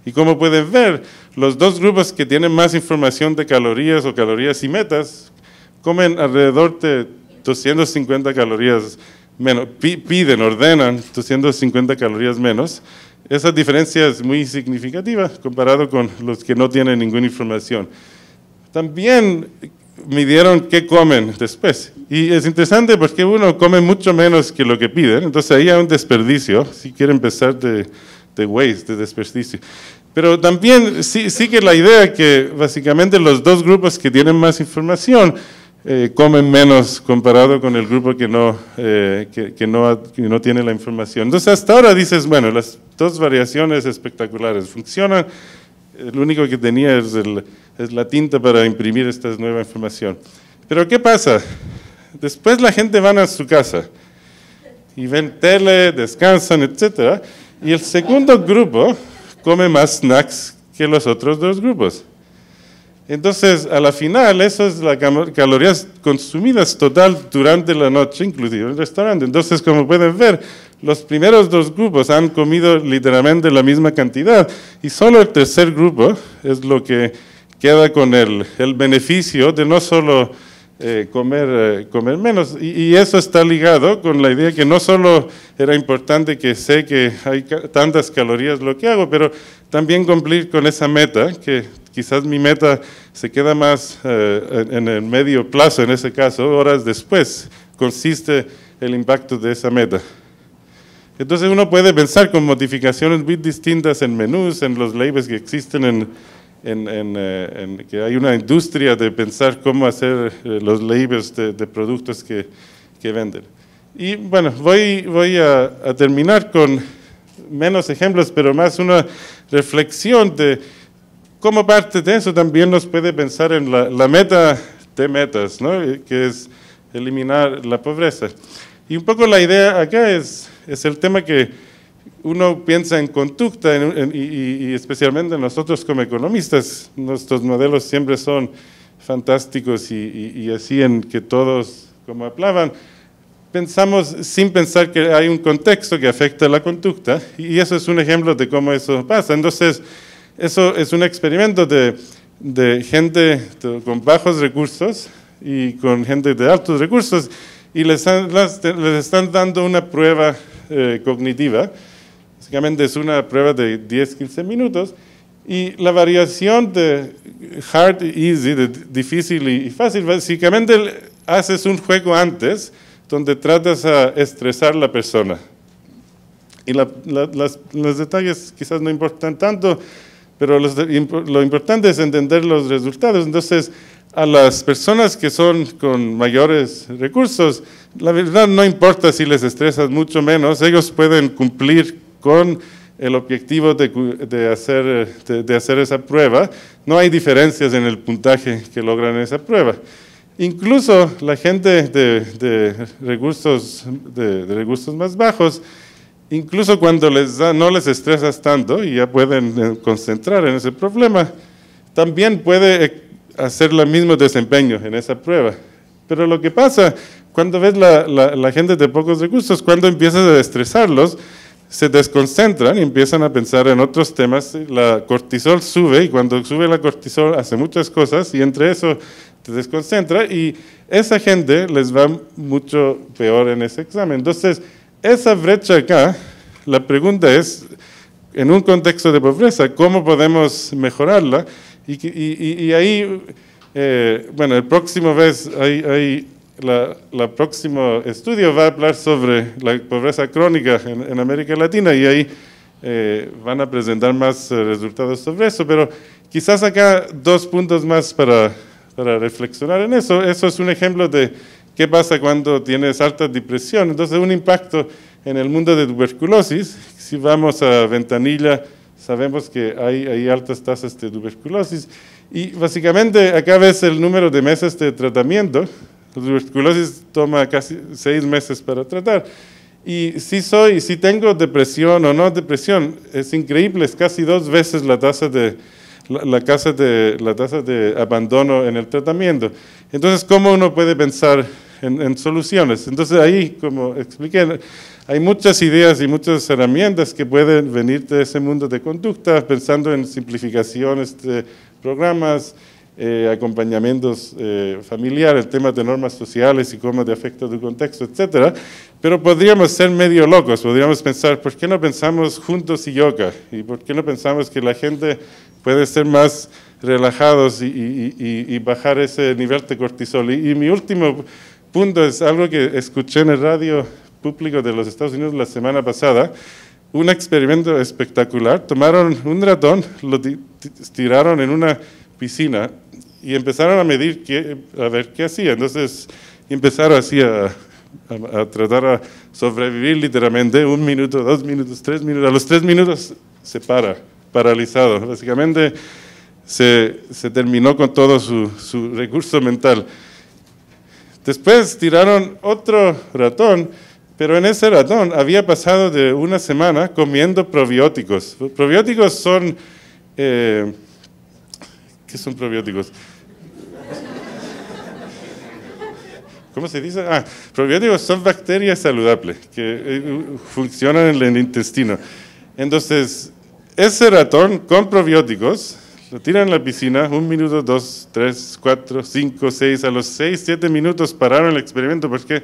Y como pueden ver, los 2 grupos que tienen más información de calorías o calorías y metas, comen alrededor de 250 calorías menos, ordenan 250 calorías menos. Esa diferencia es muy significativa comparado con los que no tienen ninguna información. También midieron qué comen después. Y es interesante porque uno come mucho menos que lo que piden, entonces ahí hay un desperdicio, si quieren empezar de waste, de desperdicio. Pero también sí que la idea que básicamente los 2 grupos que tienen más información comen menos comparado con el grupo que no tiene la información. Entonces hasta ahora dices, bueno, las 2 variaciones espectaculares funcionan, lo único que tenía es la tinta para imprimir esta nueva información. Pero ¿qué pasa? Después la gente va a su casa y ven tele, descansan, etc. Y el segundo grupo come más snacks que los otros 2 grupos. Entonces, a la final, eso es las calorías consumidas total durante la noche, inclusive en el restaurante. Entonces, como pueden ver, los primeros dos grupos han comido literalmente la misma cantidad y solo el tercer grupo es lo que queda con el beneficio de no solo comer menos. Y eso está ligado con la idea que no solo era importante que sé que hay tantas calorías lo que hago, pero también cumplir con esa meta, que quizás mi meta se queda más en el medio plazo, en ese caso, horas después, consiste el impacto de esa meta. Entonces uno puede pensar con modificaciones muy distintas en menús, en los labels que existen, que hay una industria de pensar cómo hacer los labels de productos que venden. Y bueno, voy a terminar con menos ejemplos, pero más una reflexión de cómo parte de eso también nos puede pensar en la meta de metas, ¿no? Que es eliminar la pobreza. Y un poco la idea acá es el tema que uno piensa en conducta y especialmente nosotros como economistas, nuestros modelos siempre son fantásticos y así en que todos como hablaban, pensamos sin pensar que hay un contexto que afecta la conducta y eso es un ejemplo de cómo eso pasa. Entonces, eso es un experimento de gente con bajos recursos y con gente de altos recursos y les están dando una prueba cognitiva. Básicamente es una prueba de 10-15 minutos y la variación de hard y easy, de difícil y fácil, básicamente haces un juego antes donde tratas a estresar a la persona. Y los detalles quizás no importan tanto, pero lo importante es entender los resultados. Entonces, a las personas que son con mayores recursos, la verdad no importa si les estresas mucho menos, ellos pueden cumplir con el objetivo de hacer esa prueba. No hay diferencias en el puntaje que logran en esa prueba. Incluso la gente de recursos más bajos, incluso cuando no les estresas tanto y ya pueden concentrar en ese problema, también puede hacer el mismo desempeño en esa prueba. Pero lo que pasa cuando ves la gente de pocos recursos, cuando empiezas a estresarlos, se desconcentran y empiezan a pensar en otros temas. La cortisol sube y cuando sube la cortisol hace muchas cosas y entre eso te desconcentra y esa gente les va mucho peor en ese examen. Entonces, esa brecha acá, la pregunta es, en un contexto de pobreza, ¿cómo podemos mejorarla? Y ahí, bueno, el próximo vez, el próximo estudio va a hablar sobre la pobreza crónica en América Latina y ahí van a presentar más resultados sobre eso, pero quizás acá 2 puntos más para reflexionar en eso. Eso es un ejemplo de qué pasa cuando tienes alta depresión. Entonces, un impacto en el mundo de tuberculosis. Si vamos a Ventanilla, sabemos que hay altas tasas de tuberculosis. Y básicamente, acá ves el número de meses de tratamiento. La tuberculosis toma casi 6 meses para tratar. Y si tengo depresión o no depresión, es increíble, es casi 2 veces la tasa de abandono en el tratamiento. Entonces, ¿cómo uno puede pensar en soluciones? Entonces, ahí, como expliqué, hay muchas ideas y muchas herramientas que pueden venir de ese mundo de conducta, pensando en simplificaciones de programas, acompañamientos familiares, temas de normas sociales y cómo te afecta tu contexto, etcétera. Pero podríamos ser medio locos, podríamos pensar, ¿por qué no pensamos juntos y yoga? ¿Y por qué no pensamos que la gente puede ser más relajados y bajar ese nivel de cortisol? Y mi último punto es algo que escuché en el radio público de los Estados Unidos la semana pasada, un experimento espectacular. Tomaron un ratón, lo tiraron en una piscina y empezaron a medir, a ver qué hacía. Entonces empezaron así a tratar a sobrevivir literalmente 1 minuto, 2 minutos, 3 minutos. A los 3 minutos se paralizado. Básicamente se terminó con todo su recurso mental. Después tiraron otro ratón, pero en ese ratón había pasado de 1 semana comiendo probióticos. Los probióticos son, que ¿Qué son probióticos? ¿Cómo se dice? Probióticos son bacterias saludables que funcionan en el intestino. Entonces, ese ratón con probióticos lo tiran en la piscina, 1 minuto, 2, 3, 4, 5, 6, a los 6, 7 minutos pararon el experimento porque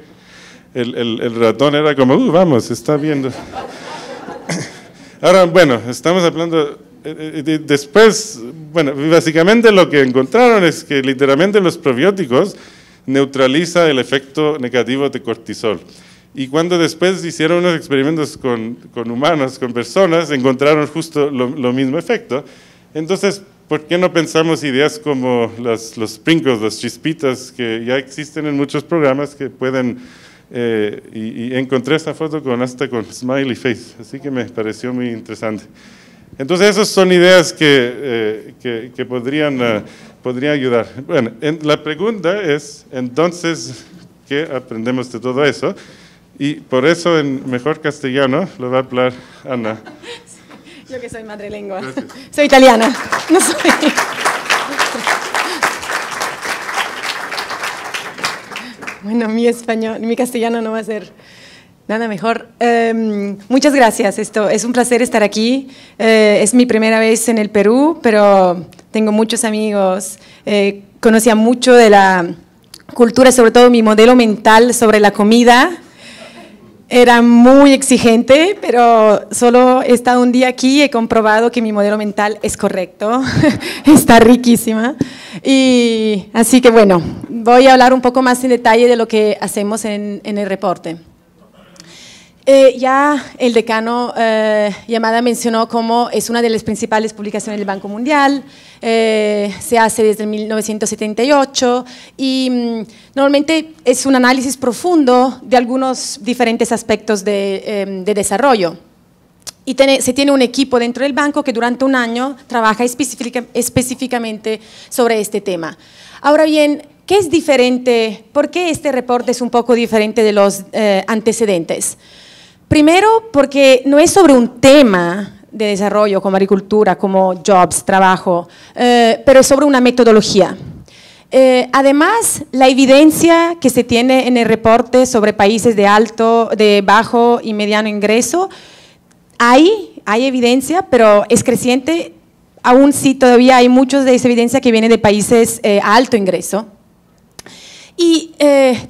el ratón era como, vamos, está viendo. Ahora, bueno, estamos hablando, después, bueno, básicamente lo que encontraron es que literalmente los probióticos neutraliza el efecto negativo de cortisol. Y cuando después hicieron unos experimentos con humanos, con personas, encontraron justo lo mismo efecto. Entonces, ¿por qué no pensamos ideas como los sprinkles, las chispitas que ya existen en muchos programas que pueden, y encontré esta foto hasta con smiley face, así que me pareció muy interesante. Entonces, esas son ideas que podrían ayudar. Bueno, la pregunta es, entonces, ¿qué aprendemos de todo eso? Y por eso, en mejor castellano, lo va a hablar Ana. Yo que soy madrelengua. Gracias. Soy italiana, no soy... Bueno, mi castellano no va a ser nada mejor. Muchas gracias, es un placer estar aquí. Es mi primera vez en el Perú, pero tengo muchos amigos. Conocía mucho de la cultura, sobre todo mi modelo mental sobre la comida. Era muy exigente, pero solo he estado un día aquí y he comprobado que mi modelo mental es correcto. Está riquísima. Y así que bueno, voy a hablar un poco más en detalle de lo que hacemos en el reporte. Ya el decano Yamada mencionó cómo es una de las principales publicaciones del Banco Mundial, se hace desde 1978 y normalmente es un análisis profundo de algunos diferentes aspectos de desarrollo. Y se tiene un equipo dentro del banco que durante un año trabaja específicamente sobre este tema. Ahora bien, ¿qué es diferente? ¿Por qué este reporte es un poco diferente de los antecedentes? Primero, porque no es sobre un tema de desarrollo como agricultura, como jobs, trabajo, pero es sobre una metodología. Además, la evidencia que se tiene en el reporte sobre países de bajo y mediano ingreso, hay evidencia, pero es creciente. Aún sí, todavía hay mucha de esa evidencia que viene de países a alto ingreso. Y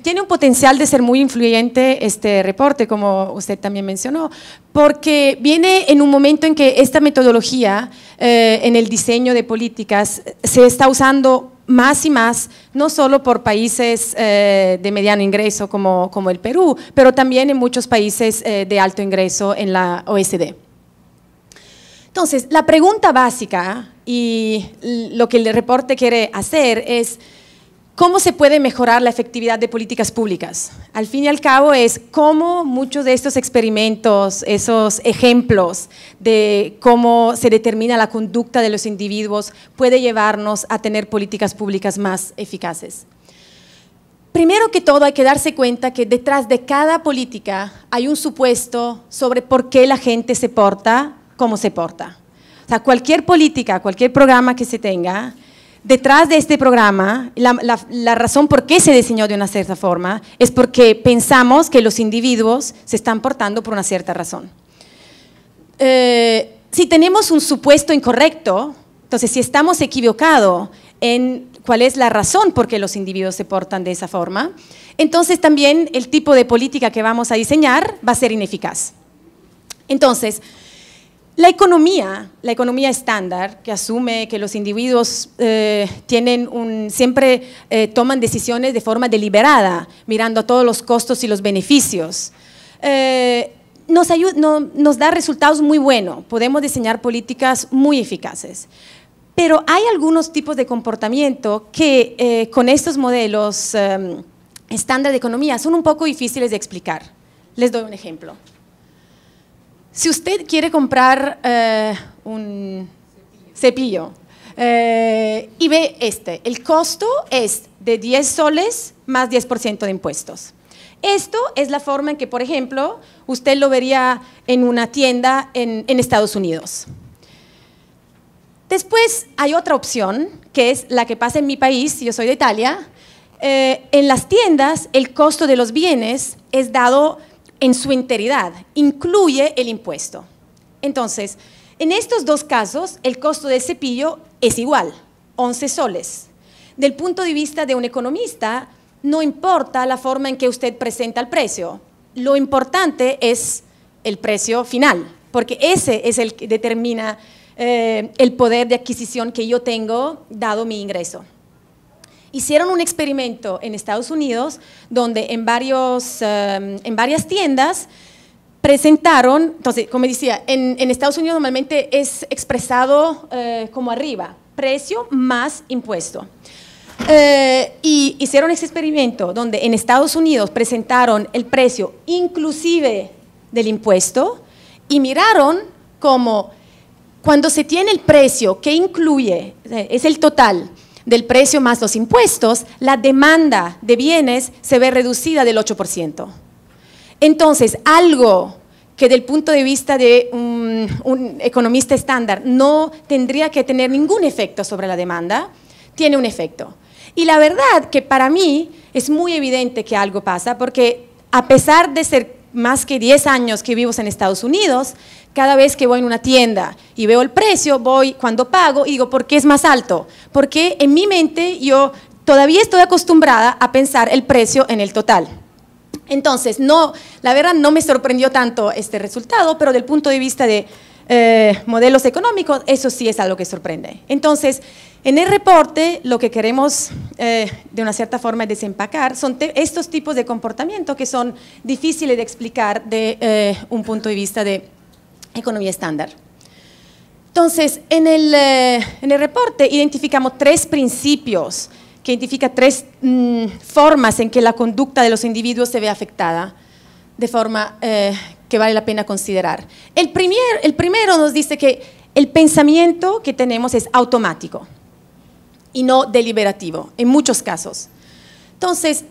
tiene un potencial de ser muy influyente este reporte, como usted también mencionó, porque viene en un momento en que esta metodología en el diseño de políticas se está usando más y más, no solo por países de mediano ingreso como el Perú, pero también en muchos países de alto ingreso en la OECD. Entonces, la pregunta básica y lo que el reporte quiere hacer es: ¿cómo se puede mejorar la efectividad de políticas públicas? Al fin y al cabo es cómo muchos de estos experimentos, esos ejemplos de cómo se determina la conducta de los individuos puede llevarnos a tener políticas públicas más eficaces. Primero que todo hay que darse cuenta que detrás de cada política hay un supuesto sobre por qué la gente se porta como se porta. O sea, cualquier política, cualquier programa que se tenga, detrás de este programa, la razón por qué se diseñó de una cierta forma es porque pensamos que los individuos se están portando por una cierta razón. Si tenemos un supuesto incorrecto, entonces si estamos equivocados en cuál es la razón por qué los individuos se portan de esa forma, entonces también el tipo de política que vamos a diseñar va a ser ineficaz. Entonces, la economía estándar, que asume que los individuos siempre toman decisiones de forma deliberada, mirando a todos los costos y los beneficios, nos da resultados muy buenos, podemos diseñar políticas muy eficaces. Pero hay algunos tipos de comportamiento que con estos modelos estándar de economía son un poco difíciles de explicar. Les doy un ejemplo. Si usted quiere comprar un cepillo y ve el costo es de 10 soles más 10% de impuestos. Esto es la forma en que, por ejemplo, usted lo vería en una tienda en Estados Unidos. Después hay otra opción, que es la que pasa en mi país, yo soy de Italia. En las tiendas el costo de los bienes es dado en su integridad, incluye el impuesto. Entonces, en estos dos casos, el costo del cepillo es igual, 11 soles. Del punto de vista de un economista, no importa la forma en que usted presenta el precio, lo importante es el precio final, porque ese es el que determina el poder de adquisición que yo tengo dado mi ingreso. Hicieron un experimento en Estados Unidos donde en varias tiendas presentaron, entonces, como decía, en Estados Unidos normalmente es expresado como arriba, precio más impuesto. Y hicieron ese experimento donde en Estados Unidos presentaron el precio inclusive del impuesto y miraron cómo cuando se tiene el precio que incluye, es el total del precio más los impuestos, la demanda de bienes se ve reducida del 8%. Entonces, algo que del punto de vista de un economista estándar no tendría que tener ningún efecto sobre la demanda, tiene un efecto. Y la verdad que para mí es muy evidente que algo pasa, porque a pesar de ser más que 10 años que vivo en Estados Unidos, cada vez que voy en una tienda y veo el precio, voy cuando pago y digo, ¿por qué es más alto? Porque en mi mente yo todavía estoy acostumbrada a pensar el precio en el total. Entonces, no, la verdad no me sorprendió tanto este resultado, pero del punto de vista de modelos económicos, eso sí es algo que sorprende. Entonces, en el reporte, lo que queremos de una cierta forma desempacar son estos tipos de comportamiento que son difíciles de explicar de un punto de vista de economía estándar. Entonces, en el reporte identificamos 3 principios que identifica 3 formas en que la conducta de los individuos se ve afectada de forma que vale la pena considerar. El primero nos dice que el pensamiento que tenemos es automático y no deliberativo, en muchos casos. Entonces,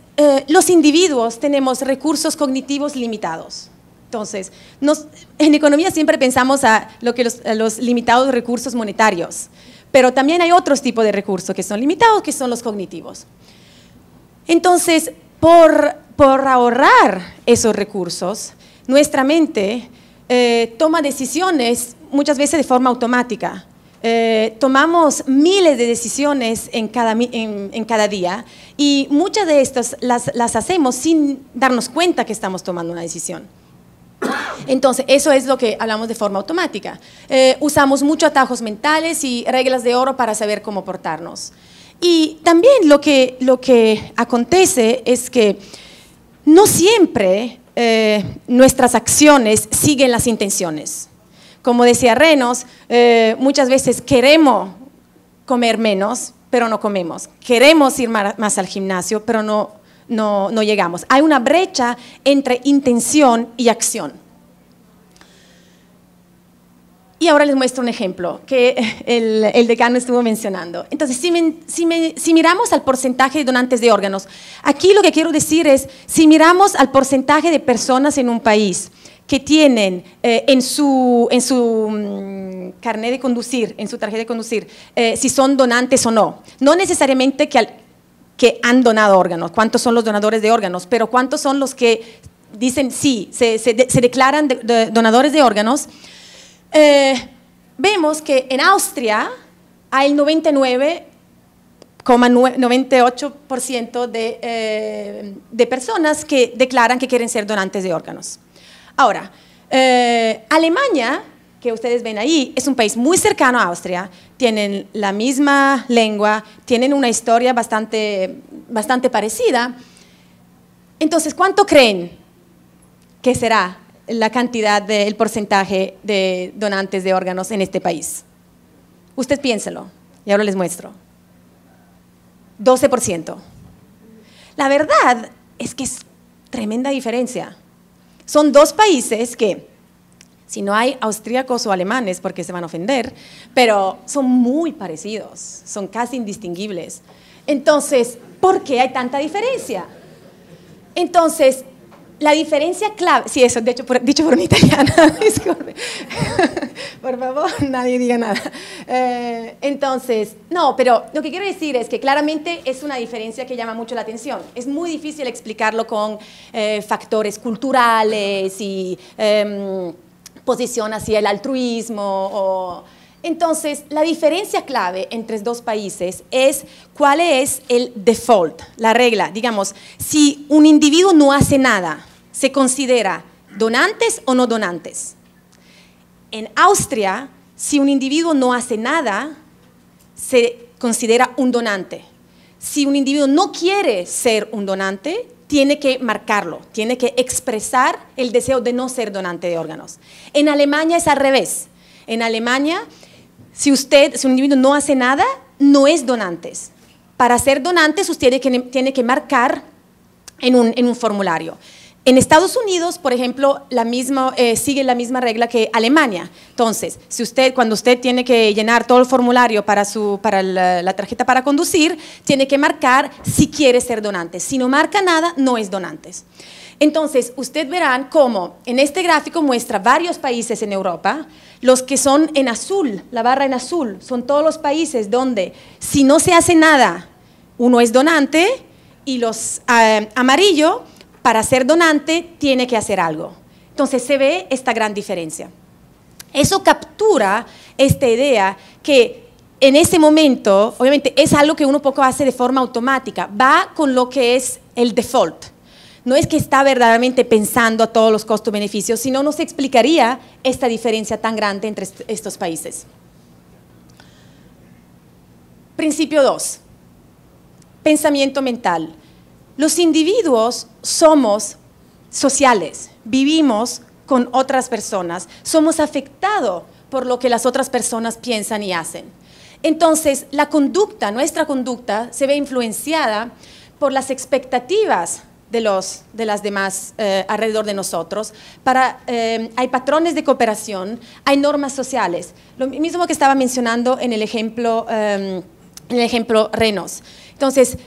los individuos tenemos recursos cognitivos limitados. Entonces, en economía siempre pensamos a los limitados recursos monetarios, pero también hay otros tipos de recursos que son limitados, que son los cognitivos. Entonces, por ahorrar esos recursos, nuestra mente toma decisiones muchas veces de forma automática. Tomamos miles de decisiones en cada día y muchas de estas las hacemos sin darnos cuenta que estamos tomando una decisión. Entonces, eso es lo que hablamos de forma automática. Usamos muchos atajos mentales y reglas de oro para saber cómo portarnos. Y también lo que acontece es que no siempre nuestras acciones siguen las intenciones. Como decía Renos, muchas veces queremos comer menos, pero no comemos. Queremos ir más al gimnasio, pero no llegamos. Hay una brecha entre intención y acción. Y ahora les muestro un ejemplo que el decano estuvo mencionando. Entonces, si miramos al porcentaje de donantes de órganos, aquí lo que quiero decir es, si miramos al porcentaje de personas en un país que tienen en su carnet de conducir, en su tarjeta de conducir, si son donantes o no. No necesariamente que han donado órganos, cuántos son los donadores de órganos, pero cuántos son los que dicen sí, se declaran donadores de órganos. Vemos que en Austria hay el 99,98% de personas que declaran que quieren ser donantes de órganos. Ahora, Alemania, que ustedes ven ahí, es un país muy cercano a Austria, tienen la misma lengua, tienen una historia bastante parecida. Entonces, ¿cuánto creen que será la cantidad el porcentaje de donantes de órganos en este país? Usted piénselo, y ahora les muestro. 12%. La verdad es que es tremenda diferencia. Son 2 países que, si no hay austríacos o alemanes, porque se van a ofender, pero son muy parecidos, son casi indistinguibles. Entonces, ¿por qué hay tanta diferencia? Entonces, La diferencia clave, sí, eso, de hecho, dicho por una italiana, disculpe, por favor, nadie diga nada. Entonces, no, pero lo que quiero decir es que claramente es una diferencia que llama mucho la atención. Es muy difícil explicarlo con factores culturales y posición hacia el altruismo. Entonces, la diferencia clave entre dos países es cuál es el default, la regla. Digamos, si un individuo no hace nada, ¿se considera donantes o no donantes? En Austria, si un individuo no hace nada, se considera un donante. Si un individuo no quiere ser un donante, tiene que marcarlo, tiene que expresar el deseo de no ser donante de órganos. En Alemania es al revés. En Alemania, si un individuo no hace nada, no es donantes. Para ser donantes, usted tiene que marcar en un formulario. En Estados Unidos, por ejemplo, sigue la misma regla que Alemania. Entonces, cuando usted tiene que llenar todo el formulario para la tarjeta para conducir, tiene que marcar si quiere ser donante. Si no marca nada, no es donantes. Entonces, ustedes verán cómo en este gráfico muestra varios países en Europa. Los que son en azul, la barra en azul, son todos los países donde si no se hace nada, uno es donante, y los amarillo, para ser donante, tiene que hacer algo. Entonces se ve esta gran diferencia. Eso captura esta idea que en ese momento, obviamente es algo que uno poco hace de forma automática, va con lo que es el default. No es que está verdaderamente pensando a todos los costos-beneficios, sino no se explicaría esta diferencia tan grande entre estos países. Principio 2. Pensamiento mental. Los individuos somos sociales, vivimos con otras personas, somos afectados por lo que las otras personas piensan y hacen. Entonces, nuestra conducta se ve influenciada por las expectativas de las demás alrededor de nosotros. Hay patrones de cooperación, hay normas sociales. Lo mismo que estaba mencionando en el ejemplo Renos. Entonces,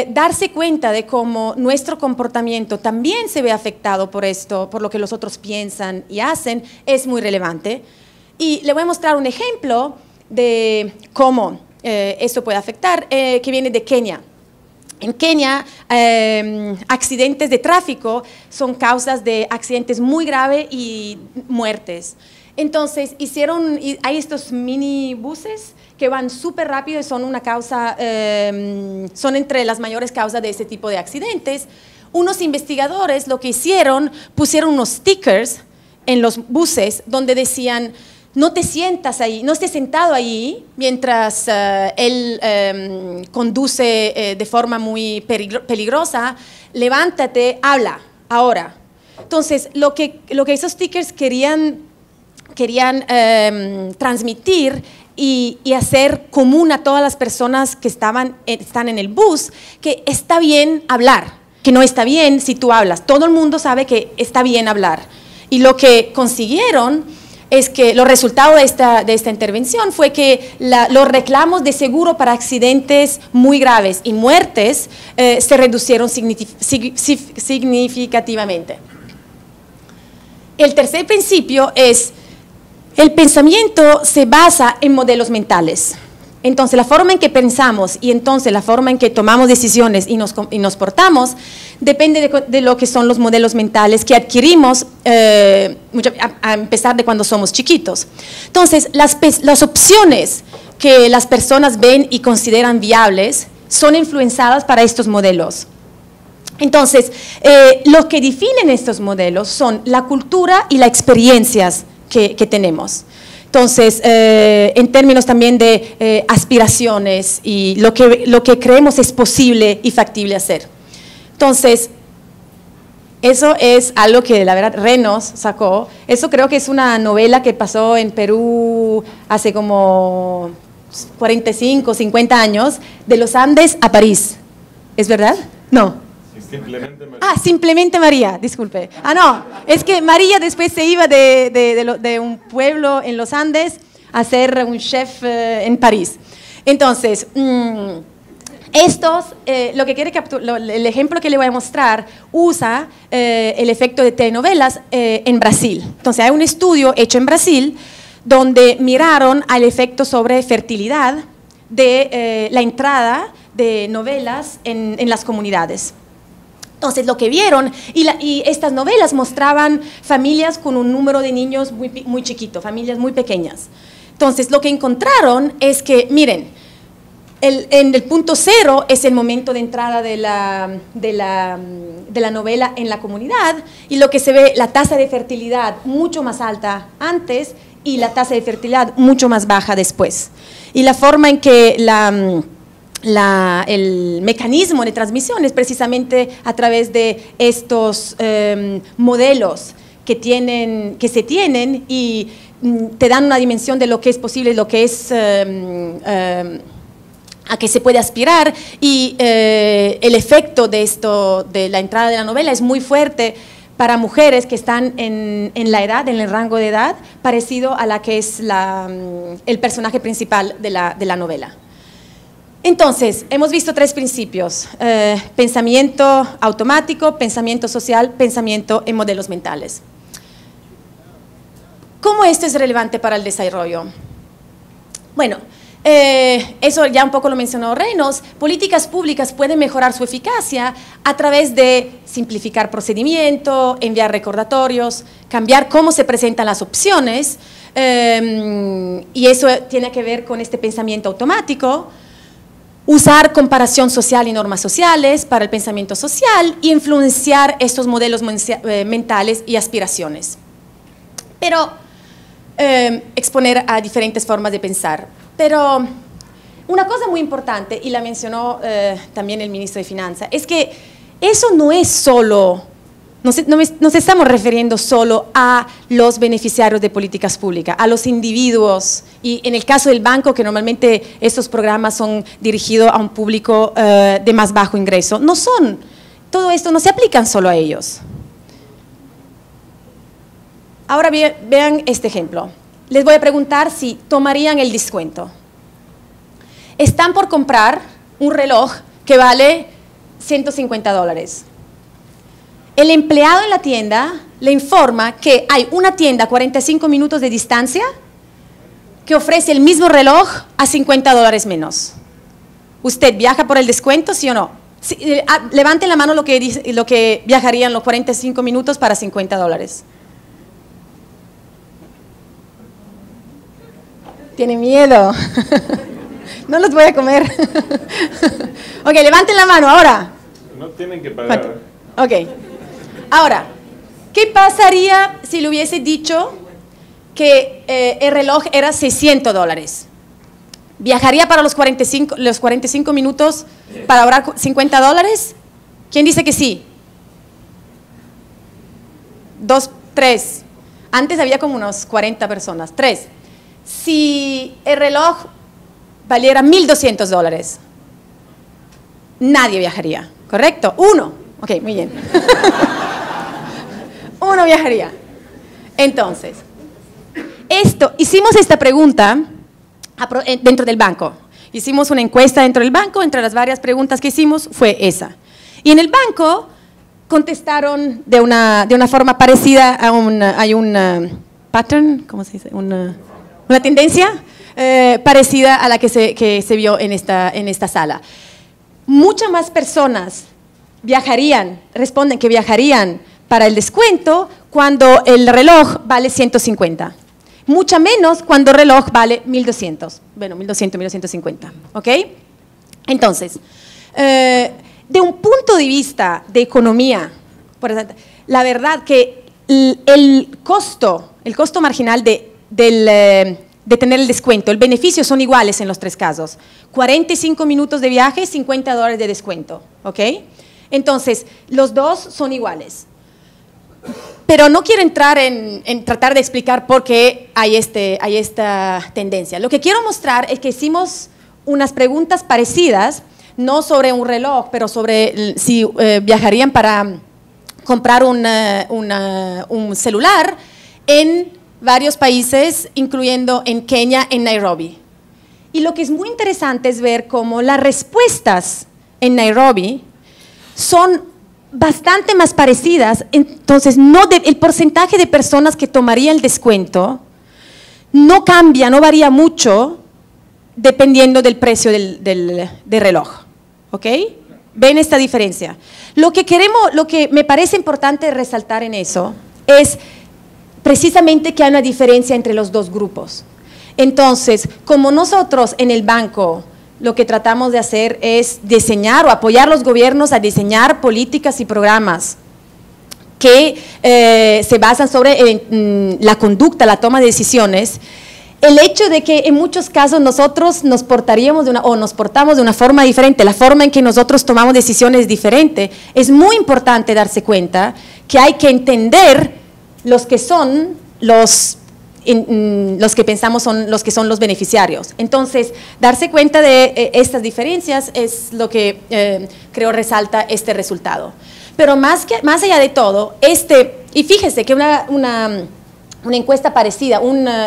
darse cuenta de cómo nuestro comportamiento también se ve afectado por esto, por lo que los otros piensan y hacen, es muy relevante. Y le voy a mostrar un ejemplo de cómo esto puede afectar, que viene de Kenia. En Kenia, accidentes de tráfico son causas de accidentes muy graves y muertes. Entonces, hay estos minibuses que van súper rápido y son son entre las mayores causas de este tipo de accidentes. Unos investigadores lo que hicieron, pusieron unos stickers en los buses donde decían: no te sientas ahí, no estés sentado ahí mientras él conduce de forma muy peligrosa, levántate, habla, ahora. Entonces, lo que esos stickers querían transmitir y hacer común a todas las personas que están en el bus, que está bien hablar, que no está bien si tú hablas. Todo el mundo sabe que está bien hablar. Y lo que consiguieron es que los resultados de esta intervención fue que los reclamos de seguro para accidentes muy graves y muertes se reducieron significativamente. El tercer principio es: el pensamiento se basa en modelos mentales. Entonces, la forma en que pensamos y entonces la forma en que tomamos decisiones y nos portamos depende de lo que son los modelos mentales que adquirimos a empezar de cuando somos chiquitos. Entonces, las opciones que las personas ven y consideran viables son influenciadas para estos modelos. Entonces, lo que definen estos modelos son la cultura y las experiencias que tenemos. Entonces, en términos también de aspiraciones y lo que creemos es posible y factible hacer. Entonces, eso es algo que la verdad Renos sacó. Eso creo que es una novela que pasó en Perú hace como 45, 50 años, de los Andes a París. ¿Es verdad? No. Simplemente María. Simplemente María, disculpe. No, es que María después se iba de un pueblo en los Andes a ser un chef en París. Entonces, Lo que quiere el ejemplo que le voy a mostrar usa el efecto de telenovelas en Brasil. Entonces hay un estudio hecho en Brasil donde miraron al efecto sobre fertilidad de la entrada de novelas en las comunidades. Entonces lo que vieron, y estas novelas mostraban familias con un número de niños muy chiquito, familias muy pequeñas. Entonces lo que encontraron es que, miren, en el punto 0 es el momento de entrada de la novela en la comunidad, y lo que se ve, la tasa de fertilidad mucho más alta antes y la tasa de fertilidad mucho más baja después. Y la forma en que el mecanismo de transmisión es precisamente a través de estos modelos que se tienen y te dan una dimensión de lo que es posible, lo que es a que se puede aspirar, y el efecto de la entrada de la novela es muy fuerte para mujeres que están en la edad, en el rango de edad, parecido a la que es el personaje principal de la novela. Entonces, hemos visto 3 principios: pensamiento automático, pensamiento social, pensamiento en modelos mentales. ¿Cómo esto es relevante para el desarrollo? Bueno, eso ya un poco lo mencionó Reynolds. Políticas públicas pueden mejorar su eficacia a través de simplificar procedimiento, enviar recordatorios, cambiar cómo se presentan las opciones, y eso tiene que ver con este pensamiento automático. Usar comparación social y normas sociales para el pensamiento social y influenciar estos modelos mentales y aspiraciones. Pero exponer a diferentes formas de pensar. Pero una cosa muy importante, y la mencionó también el ministro de Finanzas, es que eso no es solo, nos estamos refiriendo solo a los beneficiarios de políticas públicas, a los individuos, y en el caso del banco, que normalmente estos programas son dirigidos a un público de más bajo ingreso, todo esto no se aplica solo a ellos. Ahora vean este ejemplo. Les voy a preguntar si tomarían el descuento. Están por comprar un reloj que vale $150. El empleado en la tienda le informa que hay una tienda a 45 minutos de distancia que ofrece el mismo reloj a $50 menos. ¿Usted viaja por el descuento, sí o no? Sí, levanten la mano lo que viajarían los 45 minutos para $50. Tiene miedo. No los voy a comer. Ok, levanten la mano ahora. No tienen que pagar. Ok. Ahora, ¿qué pasaría si le hubiese dicho que el reloj era $600? ¿Viajaría para los 45 minutos para ahorrar $50? ¿Quién dice que sí? 2, 3. Antes había como unos 40 personas. 3. Si el reloj valiera $1,200, nadie viajaría, ¿correcto? 1. Ok, muy bien. 1 viajaría. Entonces, hicimos esta pregunta dentro del banco. Hicimos una encuesta dentro del banco, entre las varias preguntas que hicimos fue esa. Y en el banco contestaron de una forma parecida hay un pattern, ¿cómo se dice? Una tendencia parecida a la que se vio en esta sala. Muchas más personas responden que viajarían para el descuento cuando el reloj vale 150. Mucha menos cuando el reloj vale 1.200. Bueno, 1.200, 1.250. ¿Ok? Entonces, de un punto de vista de economía, la verdad que el costo marginal de tener el descuento, el beneficio son iguales en los 3 casos. 45 minutos de viaje, $50 de descuento, ¿ok? Entonces, los dos son iguales. Pero no quiero entrar en tratar de explicar por qué hay esta tendencia. Lo que quiero mostrar es que hicimos unas preguntas parecidas, no sobre un reloj, pero sobre si viajarían para comprar un celular en varios países, incluyendo en Kenia, en Nairobi. Y lo que es muy interesante es ver cómo las respuestas en Nairobi son bastante más parecidas. Entonces, el porcentaje de personas que tomaría el descuento no cambia, no varía mucho dependiendo del precio del reloj. ¿Ok? ¿Ven esta diferencia? Lo que me parece importante resaltar en eso es precisamente que hay una diferencia entre los dos grupos. Entonces, como nosotros en el banco lo que tratamos de hacer es diseñar o apoyar a los gobiernos a diseñar políticas y programas que se basan sobre la conducta, la toma de decisiones, el hecho de que en muchos casos nosotros nos portamos de una forma diferente, la forma en que nosotros tomamos decisiones es diferente, es muy importante darse cuenta que hay que entender los que son los que pensamos son los que son los beneficiarios. Entonces, darse cuenta de estas diferencias es lo que creo resalta este resultado. Pero más allá de todo, y fíjese que una encuesta parecida,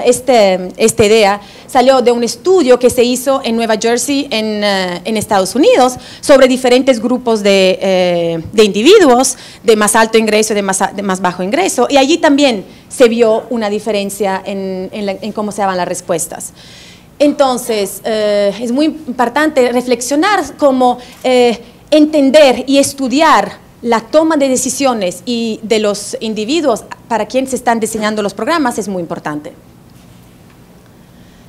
esta idea salió de un estudio que se hizo en Nueva Jersey, en Estados Unidos, sobre diferentes grupos de individuos de más alto ingreso y de más bajo ingreso, y allí también se vio una diferencia en cómo se daban las respuestas. Entonces, es muy importante reflexionar cómo entender y estudiar la toma de decisiones y de los individuos para quienes se están diseñando los programas es muy importante.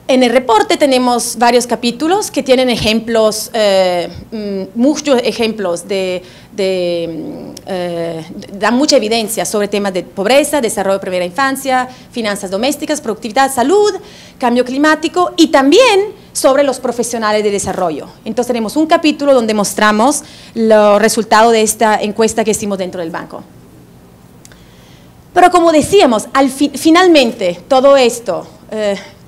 En el reporte tenemos varios capítulos que tienen ejemplos, muchos ejemplos dan mucha evidencia sobre temas de pobreza, desarrollo de primera infancia, finanzas domésticas, productividad, salud, cambio climático y también sobre los profesionales de desarrollo. Entonces tenemos un capítulo donde mostramos los resultados de esta encuesta que hicimos dentro del banco. Pero como decíamos, finalmente todo esto,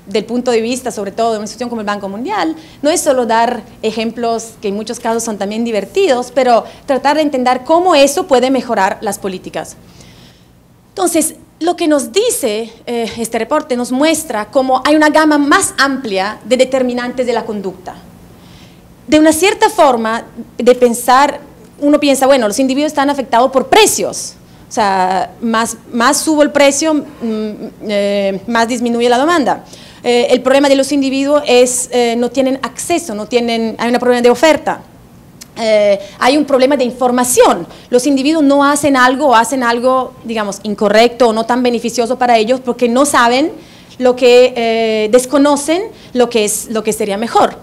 del punto de vista sobre todo de una institución como el Banco Mundial, no es solo dar ejemplos que en muchos casos son también divertidos, pero tratar de entender cómo eso puede mejorar las políticas. Entonces, lo que nos dice este reporte nos muestra cómo hay una gama más amplia de determinantes de la conducta. De una cierta forma de pensar, uno piensa, bueno, los individuos están afectados por precios. O sea, más subo el precio, más disminuye la demanda. El problema de los individuos es no tienen acceso, hay un problema de oferta. Hay un problema de información. Los individuos no hacen algo o hacen algo, digamos, incorrecto o no tan beneficioso para ellos porque no saben lo que desconocen lo que sería mejor.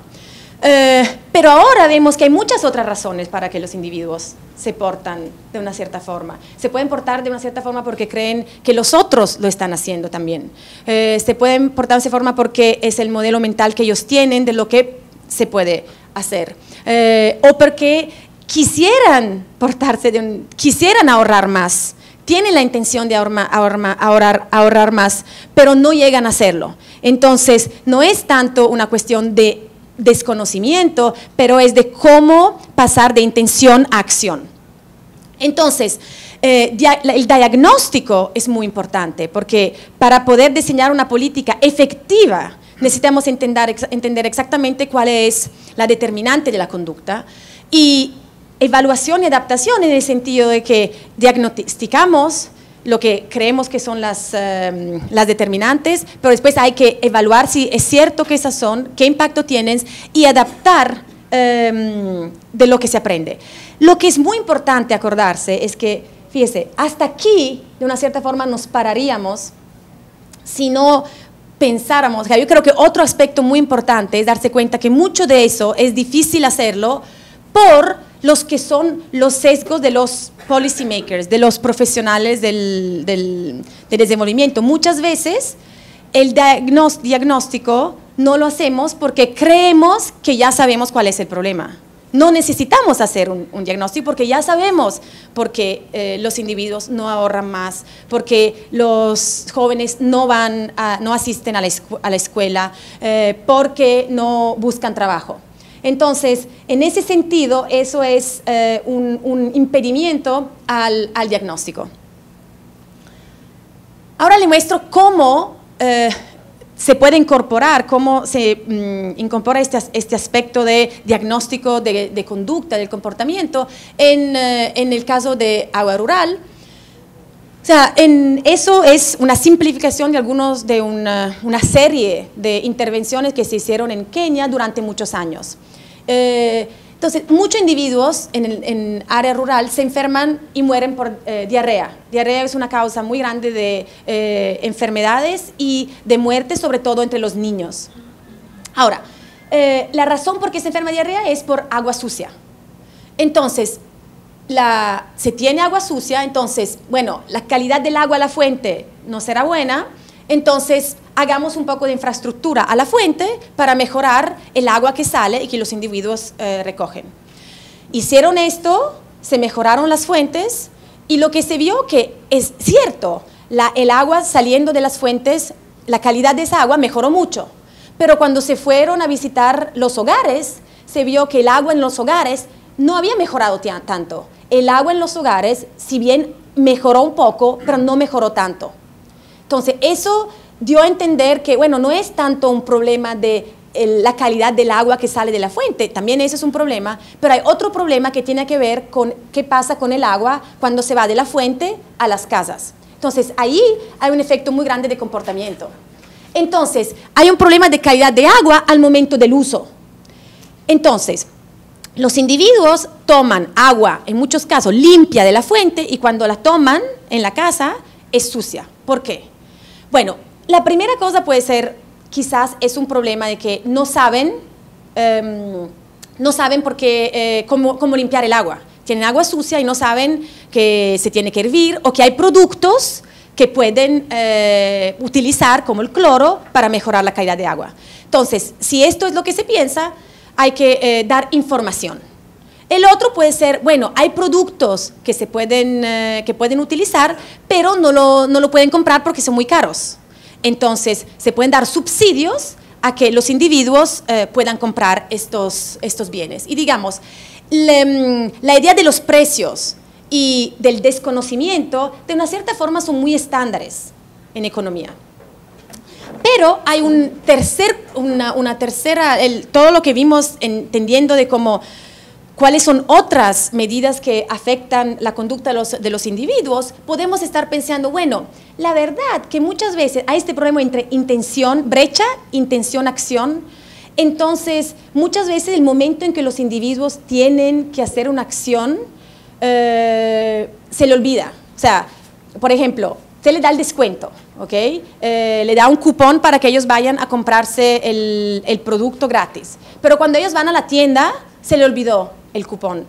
Pero ahora vemos que hay muchas otras razones para que los individuos se portan de una cierta forma. Se pueden portar de una cierta forma porque creen que los otros lo están haciendo también. Se pueden portar de esa forma porque es el modelo mental que ellos tienen de lo que se puede hacer. O porque quisieran quisieran ahorrar más. Tienen la intención de ahorrar más, pero no llegan a hacerlo. Entonces, no es tanto una cuestión de desconocimiento, pero es de cómo pasar de intención a acción. Entonces, el diagnóstico es muy importante, porque para poder diseñar una política efectiva, necesitamos entender exactamente cuál es la determinante de la conducta, y evaluación y adaptación en el sentido de que diagnosticamos lo que creemos que son las determinantes, pero después hay que evaluar si es cierto que esas son, qué impacto tienen y adaptar de lo que se aprende. Lo que es muy importante acordarse es que, fíjese, hasta aquí, de una cierta forma, nos pararíamos si no pensáramos. Yo creo que otro aspecto muy importante es darse cuenta que mucho de eso es difícil hacerlo por los que son los sesgos de los policymakers, de los profesionales del desenvolvimiento. Muchas veces el diagnóstico no lo hacemos porque creemos que ya sabemos cuál es el problema. No necesitamos hacer un diagnóstico porque ya sabemos por qué los individuos no ahorran más, porque los jóvenes no asisten a la escuela, porque no buscan trabajo. Entonces, en ese sentido, eso es un impedimento al diagnóstico. Ahora le muestro cómo se puede incorporar, cómo se incorpora este aspecto de diagnóstico de conducta, del comportamiento, en el caso de agua rural. O sea, eso es una simplificación de una serie de intervenciones que se hicieron en Kenia durante muchos años. Entonces, muchos individuos en área rural se enferman y mueren por diarrea. Diarrea es una causa muy grande de enfermedades y de muerte, sobre todo entre los niños. Ahora, la razón por qué se enferma de diarrea es por agua sucia. Entonces, se tiene agua sucia, entonces, bueno, la calidad del agua a la fuente no será buena, entonces hagamos un poco de infraestructura a la fuente para mejorar el agua que sale y que los individuos recogen. Hicieron esto, se mejoraron las fuentes y lo que se vio que es cierto, el agua saliendo de las fuentes, la calidad de esa agua mejoró mucho, pero cuando se fueron a visitar los hogares, se vio que el agua en los hogares no había mejorado tanto. El agua en los hogares, si bien mejoró un poco, pero no mejoró tanto. Entonces, eso dio a entender que, bueno, no es tanto un problema de la calidad del agua que sale de la fuente, también ese es un problema, pero hay otro problema que tiene que ver con qué pasa con el agua cuando se va de la fuente a las casas. Entonces, ahí hay un efecto muy grande de comportamiento. Entonces, hay un problema de calidad de agua al momento del uso. Entonces, los individuos toman agua, en muchos casos, limpia de la fuente y cuando la toman en la casa es sucia. ¿Por qué? Bueno, la primera cosa puede ser, quizás es un problema de que no saben por qué, cómo limpiar el agua. Tienen agua sucia y no saben que se tiene que hervir o que hay productos que pueden utilizar, como el cloro, para mejorar la calidad de agua. Entonces, si esto es lo que se piensa, hay que dar información. El otro puede ser, bueno, hay productos que pueden utilizar, pero no lo pueden comprar porque son muy caros. Entonces, se pueden dar subsidios a que los individuos puedan comprar estos bienes. Y digamos, la idea de los precios y del desconocimiento, de una cierta forma, son muy estándares en economía. Pero hay todo lo que vimos entendiendo de cuáles son otras medidas que afectan la conducta de los individuos, podemos estar pensando, bueno, la verdad que muchas veces hay este problema entre brecha, intención-acción. Entonces, muchas veces el momento en que los individuos tienen que hacer una acción, se le olvida. O sea, por ejemplo, se le da el descuento, ¿ok? Le da un cupón para que ellos vayan a comprarse el producto gratis. Pero cuando ellos van a la tienda, se le olvidó el cupón,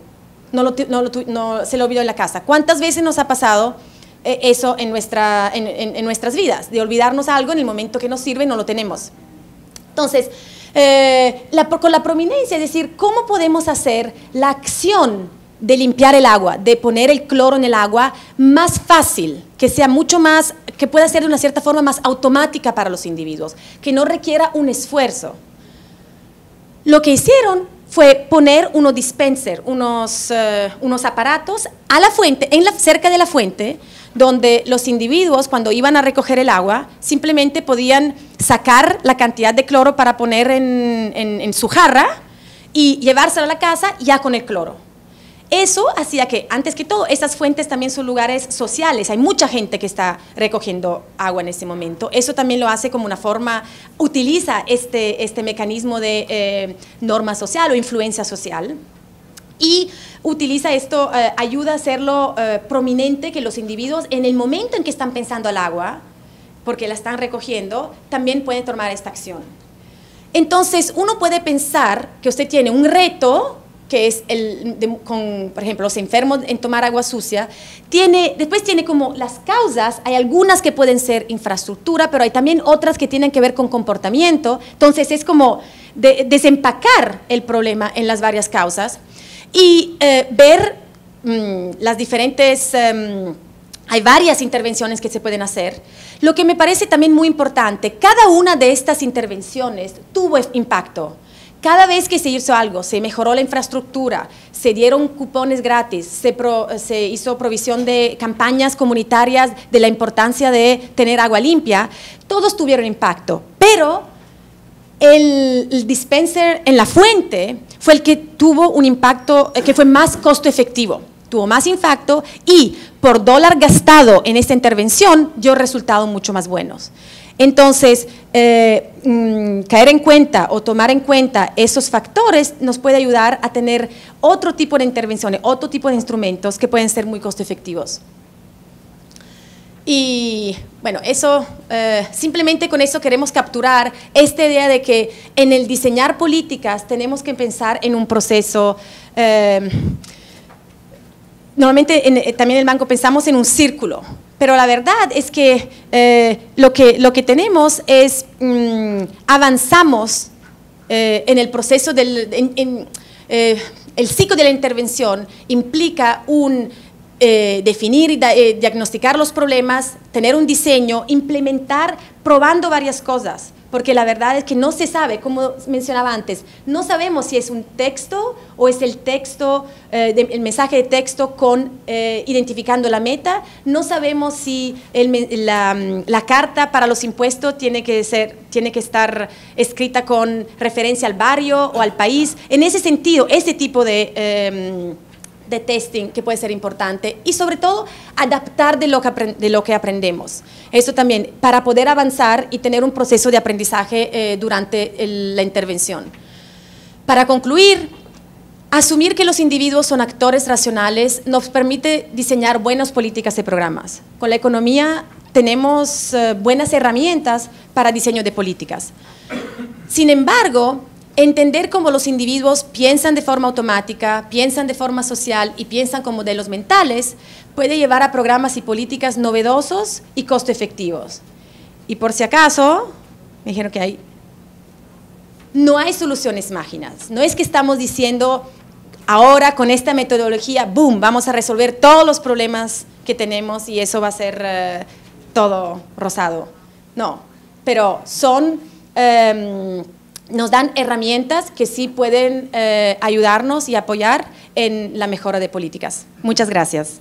se le olvidó en la casa. ¿Cuántas veces nos ha pasado eso en nuestras vidas? De olvidarnos algo en el momento que nos sirve y no lo tenemos. Entonces, con la prominencia, es decir, ¿cómo podemos hacer la acción de limpiar el agua, de poner el cloro en el agua más fácil, que sea mucho más, que pueda ser de una cierta forma más automática para los individuos, que no requiera un esfuerzo? Lo que hicieron fue poner unos dispensers, unos aparatos a la fuente, cerca de la fuente, donde los individuos, cuando iban a recoger el agua, simplemente podían sacar la cantidad de cloro para poner en su jarra y llevárselo a la casa ya con el cloro. Eso hacía que, antes que todo, estas fuentes también son lugares sociales. Hay mucha gente que está recogiendo agua en este momento. Eso también lo hace como una forma, utiliza este mecanismo de norma social o influencia social. Y utiliza esto, ayuda a hacerlo prominente que los individuos, en el momento en que están pensando al agua, porque la están recogiendo, también pueden tomar esta acción. Entonces, uno puede pensar que usted tiene un reto, que es por ejemplo, los enfermos en tomar agua sucia, después tiene como las causas, hay algunas que pueden ser infraestructura, pero hay también otras que tienen que ver con comportamiento. Entonces es como desempacar el problema en las varias causas y ver las diferentes, hay varias intervenciones que se pueden hacer. Lo que me parece también muy importante, cada una de estas intervenciones tuvo impacto. cada vez que se hizo algo, se mejoró la infraestructura, se dieron cupones gratis, se hizo provisión de campañas comunitarias de la importancia de tener agua limpia, todos tuvieron impacto, pero el dispenser en la fuente fue el que tuvo un impacto que fue más costo efectivo, tuvo más impacto y por dólar gastado en esta intervención dio resultados mucho más buenos. Entonces, caer en cuenta o tomar en cuenta esos factores nos puede ayudar a tener otro tipo de intervenciones, otro tipo de instrumentos que pueden ser muy costo efectivos. Y bueno, eso, simplemente con eso queremos capturar esta idea de que en el diseñar políticas tenemos que pensar en un proceso. Normalmente también en el banco pensamos en un círculo, pero la verdad es que lo que tenemos es, avanzamos en el proceso el ciclo de la intervención implica definir y diagnosticar los problemas, tener un diseño, implementar, probando varias cosas, porque la verdad es que no se sabe, como mencionaba antes, no sabemos si es un texto o es el texto, el mensaje de texto identificando la meta, no sabemos si la carta para los impuestos tiene que estar escrita con referencia al barrio o al país. En ese sentido, ese tipo de testing que puede ser importante y sobre todo adaptar de lo que aprendemos. Eso también para poder avanzar y tener un proceso de aprendizaje durante la intervención. Para concluir, asumir que los individuos son actores racionales nos permite diseñar buenas políticas y programas. Con la economía tenemos buenas herramientas para diseño de políticas. Sin embargo, entender cómo los individuos piensan de forma automática, piensan de forma social y piensan como modelos mentales puede llevar a programas y políticas novedosos y costo efectivos. Y por si acaso, me dijeron que no hay soluciones mágicas. No es que estamos diciendo ahora con esta metodología, boom, vamos a resolver todos los problemas que tenemos y eso va a ser todo rosado. No, pero nos dan herramientas que sí pueden ayudarnos y apoyar en la mejora de políticas. Muchas gracias.